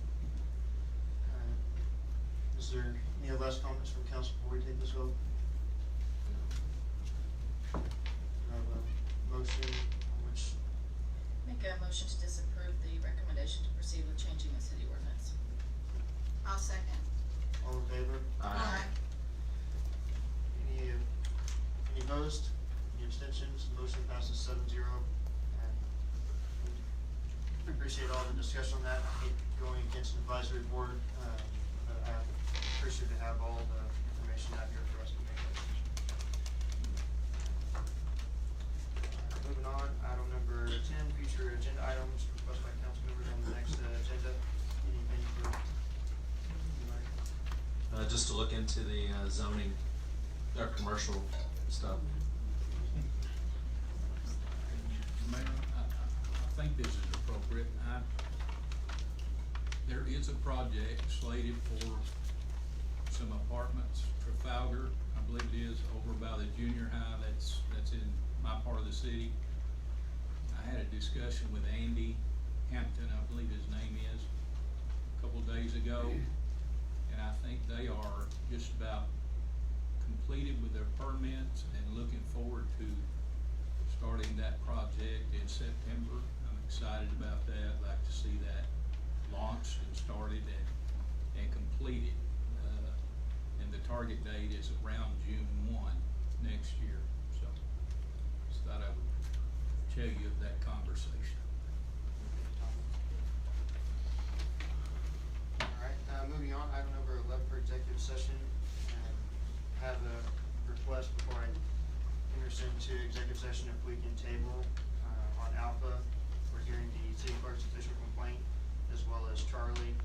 [SPEAKER 4] Is there any last comments from council before we take this vote? I have a motion on which,
[SPEAKER 20] Make a motion to disapprove the recommendation to proceed with changing the city ordinance.
[SPEAKER 12] I'll second.
[SPEAKER 4] all in favor?
[SPEAKER 12] Aye.
[SPEAKER 4] Any opposed? Any abstentions? Motion passes 7-0. I appreciate all the discussion on that. I hate going against an advisory board, but I appreciate to have all the information out here for us to make that decision. Moving on, item number 10, future agenda items requested by council members on the next agenda. Anything for anybody?
[SPEAKER 16] Just to look into the zoning, our commercial stuff.
[SPEAKER 22] Mayor, I think this is appropriate. There is a project slated for some apartments, Trafalgar, I believe it is, over by the junior high, that's in my part of the city. I had a discussion with Andy Hampton, I believe his name is, a couple of days ago. And I think they are just about completed with their permits and looking forward to starting that project in September. I'm excited about that, like to see that launched and started and completed. And the target date is around June 1 next year, so just thought I would tell you of that conversation.
[SPEAKER 4] Alright, moving on, item number 11 for executive session. Have a request before I enter us into executive session if we can table on Alpha. We're hearing the city clerk's official complaint as well as Charlie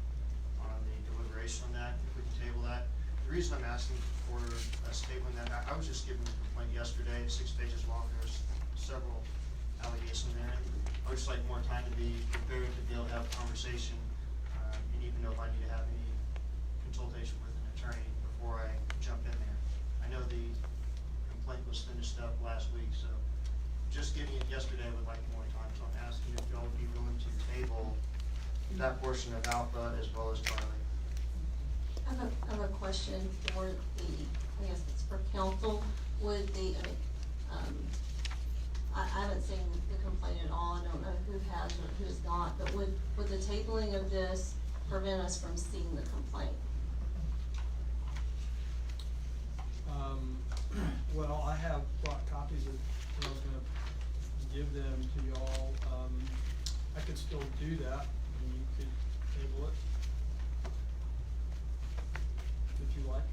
[SPEAKER 4] on the deliberation on that, if we can table that. The reason I'm asking for us tabling that, I was just given the complaint yesterday, 6 pages long, there's several allegations in it. I would just like more time to be prepared to be able to have a conversation, and even know if I need to have any consultation with an attorney before I jump in there. I know the complaint was finished up last week, so just getting it yesterday would like more time, so I'm asking if y'all would be willing to table that portion of Alpha as well as Charlie.
[SPEAKER 2] I have a question for the, I guess it's for council, would the, I haven't seen the complaint at all, I don't know who has or who's not, but would the tabling of this prevent us from seeing the complaint?
[SPEAKER 8] Well, I have brought copies of, and I was gonna give them to y'all, I could still do that, and you could table it. If you like.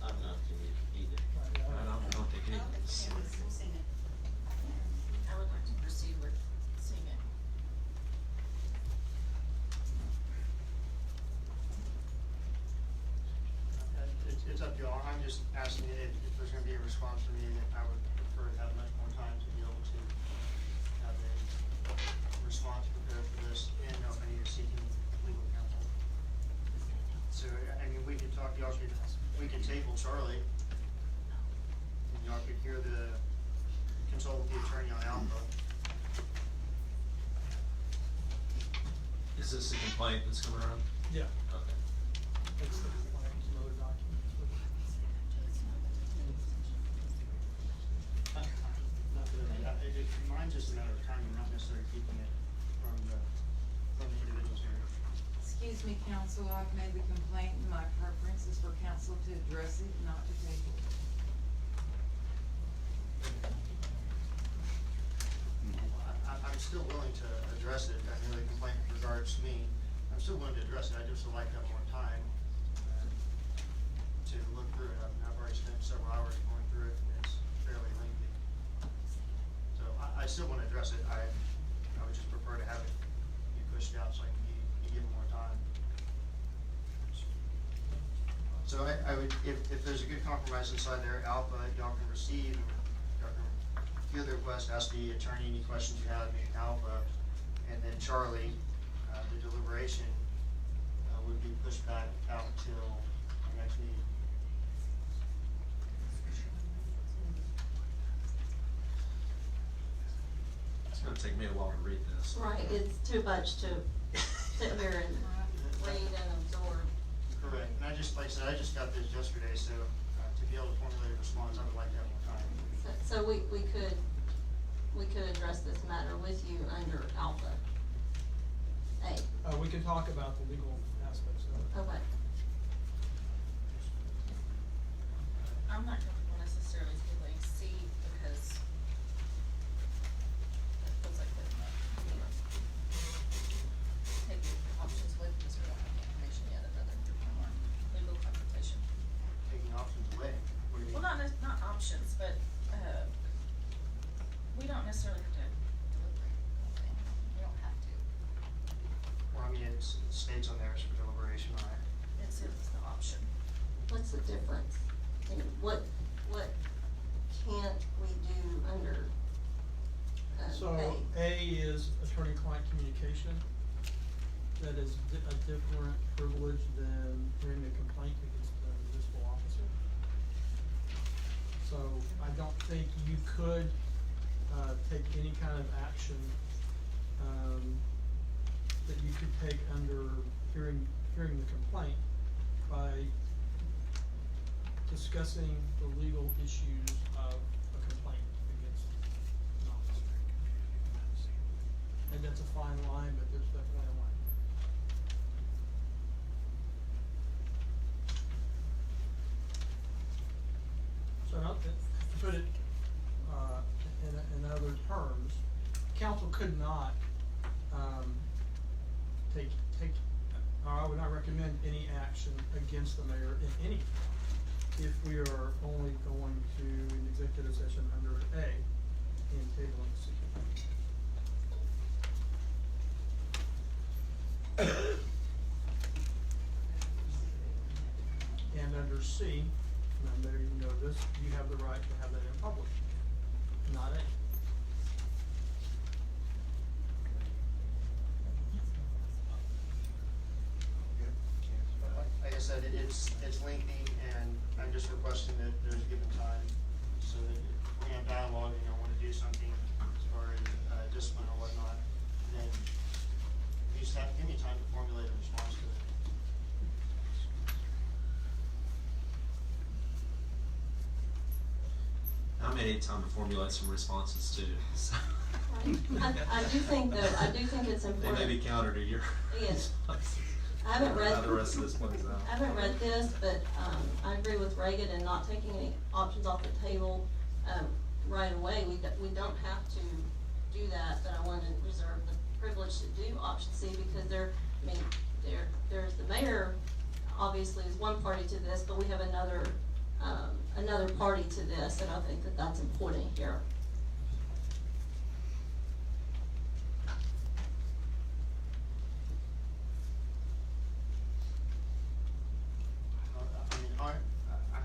[SPEAKER 18] I've not seen it either.
[SPEAKER 16] I don't think any of this.
[SPEAKER 20] I would like to proceed with seeing it.
[SPEAKER 4] It's up to y'all, I'm just asking if there's gonna be a response from me, that I would prefer to have much more time to be able to have a response prepared for this, and know if I need to seek any legal counsel. So, I mean, we could talk, y'all could, we could table Charlie, and y'all could hear consult with the attorney on Alpha.
[SPEAKER 16] Is this a complaint that's coming around?
[SPEAKER 8] Yeah.
[SPEAKER 16] Okay.
[SPEAKER 8] It's the complaint, some other documents with it.
[SPEAKER 4] Not really, mine's just a matter of timing, not necessarily keeping it from the individuals here.
[SPEAKER 9] Excuse me, counsel, I've made the complaint, and my preference is for counsel to address it, not to table it.
[SPEAKER 4] I'm still willing to address it, I know the complaint regards me, I'm still willing to address it, I just would like to have more time to look through it. I've already spent several hours going through it, and it's fairly lengthy. So I still wanna address it, I would just prefer to have it be pushed out so I can be given more time. So I would, if there's a good compromise inside there, Alpha, y'all can receive, and y'all can feel the request, ask the attorney any questions you have, maybe Alpha, and then Charlie, the deliberation, would be pushed back out till our next meeting.
[SPEAKER 16] It's gonna take me a while to read this.
[SPEAKER 2] Right, it's too much to sit here and read and absorb.
[SPEAKER 4] Correct, and I just, like I said, I just got this yesterday, so to be able to formulate a response, I would like to have more time.
[SPEAKER 2] So we could address this matter with you under Alpha A.
[SPEAKER 8] We can talk about the legal aspects of it.
[SPEAKER 2] Okay.
[SPEAKER 20] I'm not comfortable necessarily tabling C because it feels like putting up, taking options with because we don't have the information yet, another more legal consultation.
[SPEAKER 4] Taking options away, what do you mean?
[SPEAKER 20] Well, not options, but, we don't necessarily have to deliberate the whole thing. We don't have to.
[SPEAKER 4] Well, I mean, it states on there it's for deliberation, right?
[SPEAKER 20] It says it's the option.
[SPEAKER 2] What's the difference? I mean, what can't we do under
[SPEAKER 8] So A is attorney-client communication. That is a different privilege than hearing a complaint against the municipal officer. So I don't think you could take any kind of action that you could take under hearing the complaint by discussing the legal issues of a complaint against an officer. And that's a fine line, but there's definitely a line. So now, to put it in other terms, council could not I would not recommend any action against the mayor in any form if we are only going to an executive session under A in tabling C. And under C, and there you know this, you have the right to have that in public, not A.
[SPEAKER 4] Like I said, it's lengthy, and I'm just requesting that there's given time, so that if we have dialogue and you wanna do something as far as, discipline or whatnot, then you just have to give me time to formulate a response to it.
[SPEAKER 16] I'm may need time to formulate some responses too. So.
[SPEAKER 2] I do think though, I do think it's
[SPEAKER 16] They
[SPEAKER 2] important.
[SPEAKER 16] may be counter to your
[SPEAKER 2] Yes.
[SPEAKER 16] responses.
[SPEAKER 2] I haven't read.
[SPEAKER 16] How the rest of this plays out.
[SPEAKER 2] I haven't read this, but, I agree with Reagan in not taking any options off the table, right away. We don't have to do that, but I wanted to reserve the privilege to do option C because there's the mayor obviously is one party to this, but we have another party to this, and I think that that's important here.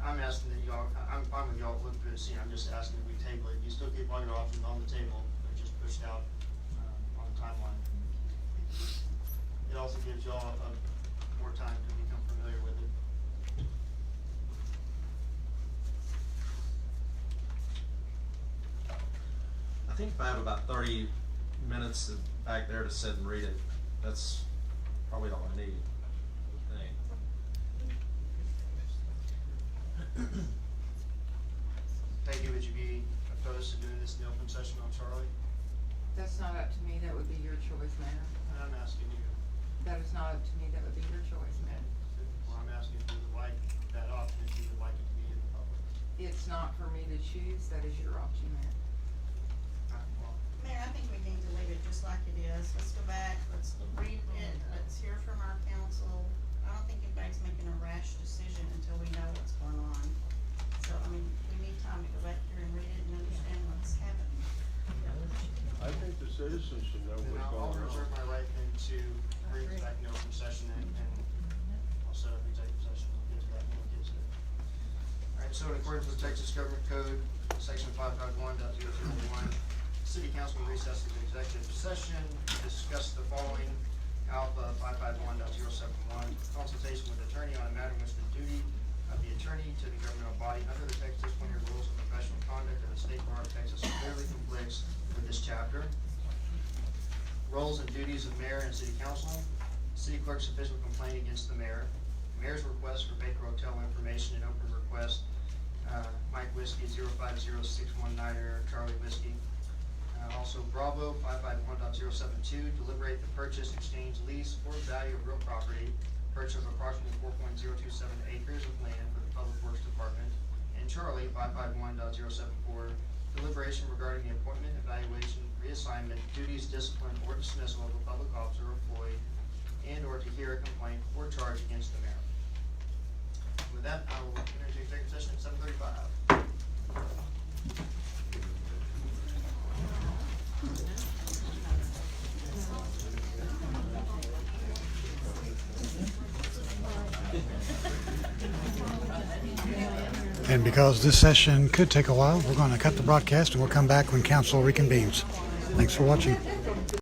[SPEAKER 4] I'm asking that y'all, I'm fine with y'all looking through the scene, I'm just asking that we table it. You still keep all your options on the table, they're just pushed out, on the timeline. It also gives y'all, more time to become familiar with it.
[SPEAKER 16] I think if I have about 30 minutes back there to sit and read it, that's probably all I need. I think.
[SPEAKER 4] Peggy, would you be opposed to doing this in the open session on Charlie?
[SPEAKER 9] That's not up to me, that would be your choice, Mayor.
[SPEAKER 4] I'm asking you.
[SPEAKER 9] That is not up to me, that would be your choice, Mayor.
[SPEAKER 4] Well, I'm asking if you would like that option, if you would like it to be in the public.
[SPEAKER 9] It's not for me to choose, that is your option, Mayor.
[SPEAKER 12] Mayor, I think we need to leave it just like it is. Let's go back, let's read it, let's hear from our council. I don't think anybody's making a rash decision until we know what's going on. So, I mean, we need time to go back here and read it and understand what's happening.
[SPEAKER 14] I think the citizens should know
[SPEAKER 4] Then
[SPEAKER 14] what's
[SPEAKER 4] I'll
[SPEAKER 14] going
[SPEAKER 4] reserve
[SPEAKER 14] on.
[SPEAKER 4] my right then to bring it back in open session and I'll set up executive session, we'll get to that when we get to it. Alright, so in accordance with Texas Government Code, section 551.001, City Council will recess into executive session to discuss the following. Alpha 551.071, consultation with attorney on a matter in which the duty of the attorney to the governmental body under the Texas Disciplinary Rules of Professional Conduct of the State Bar of Texas clearly conflicts with this chapter. Roles and duties of mayor and city council. City clerk's official complaint against the mayor. Mayor's request for Baker Hotel information and open request, Mike Whiskey 050619 Charlie Whiskey. Also Bravo 551.072, deliberate the purchase, exchange, lease, or value of real property, purchase of approximately 4.027 acres of land for the Public Works Department. And Charlie 551.074, deliberation regarding the appointment, evaluation, reassignment, duties, discipline, or dismissal of a public officer or employee, and or to hear a complaint or charge against the mayor. With that, I will enter into executive session at 7:35.
[SPEAKER 6] And because this session could take a while, we're going to cut the broadcast and we'll come back when council reconvenes. Thanks for watching.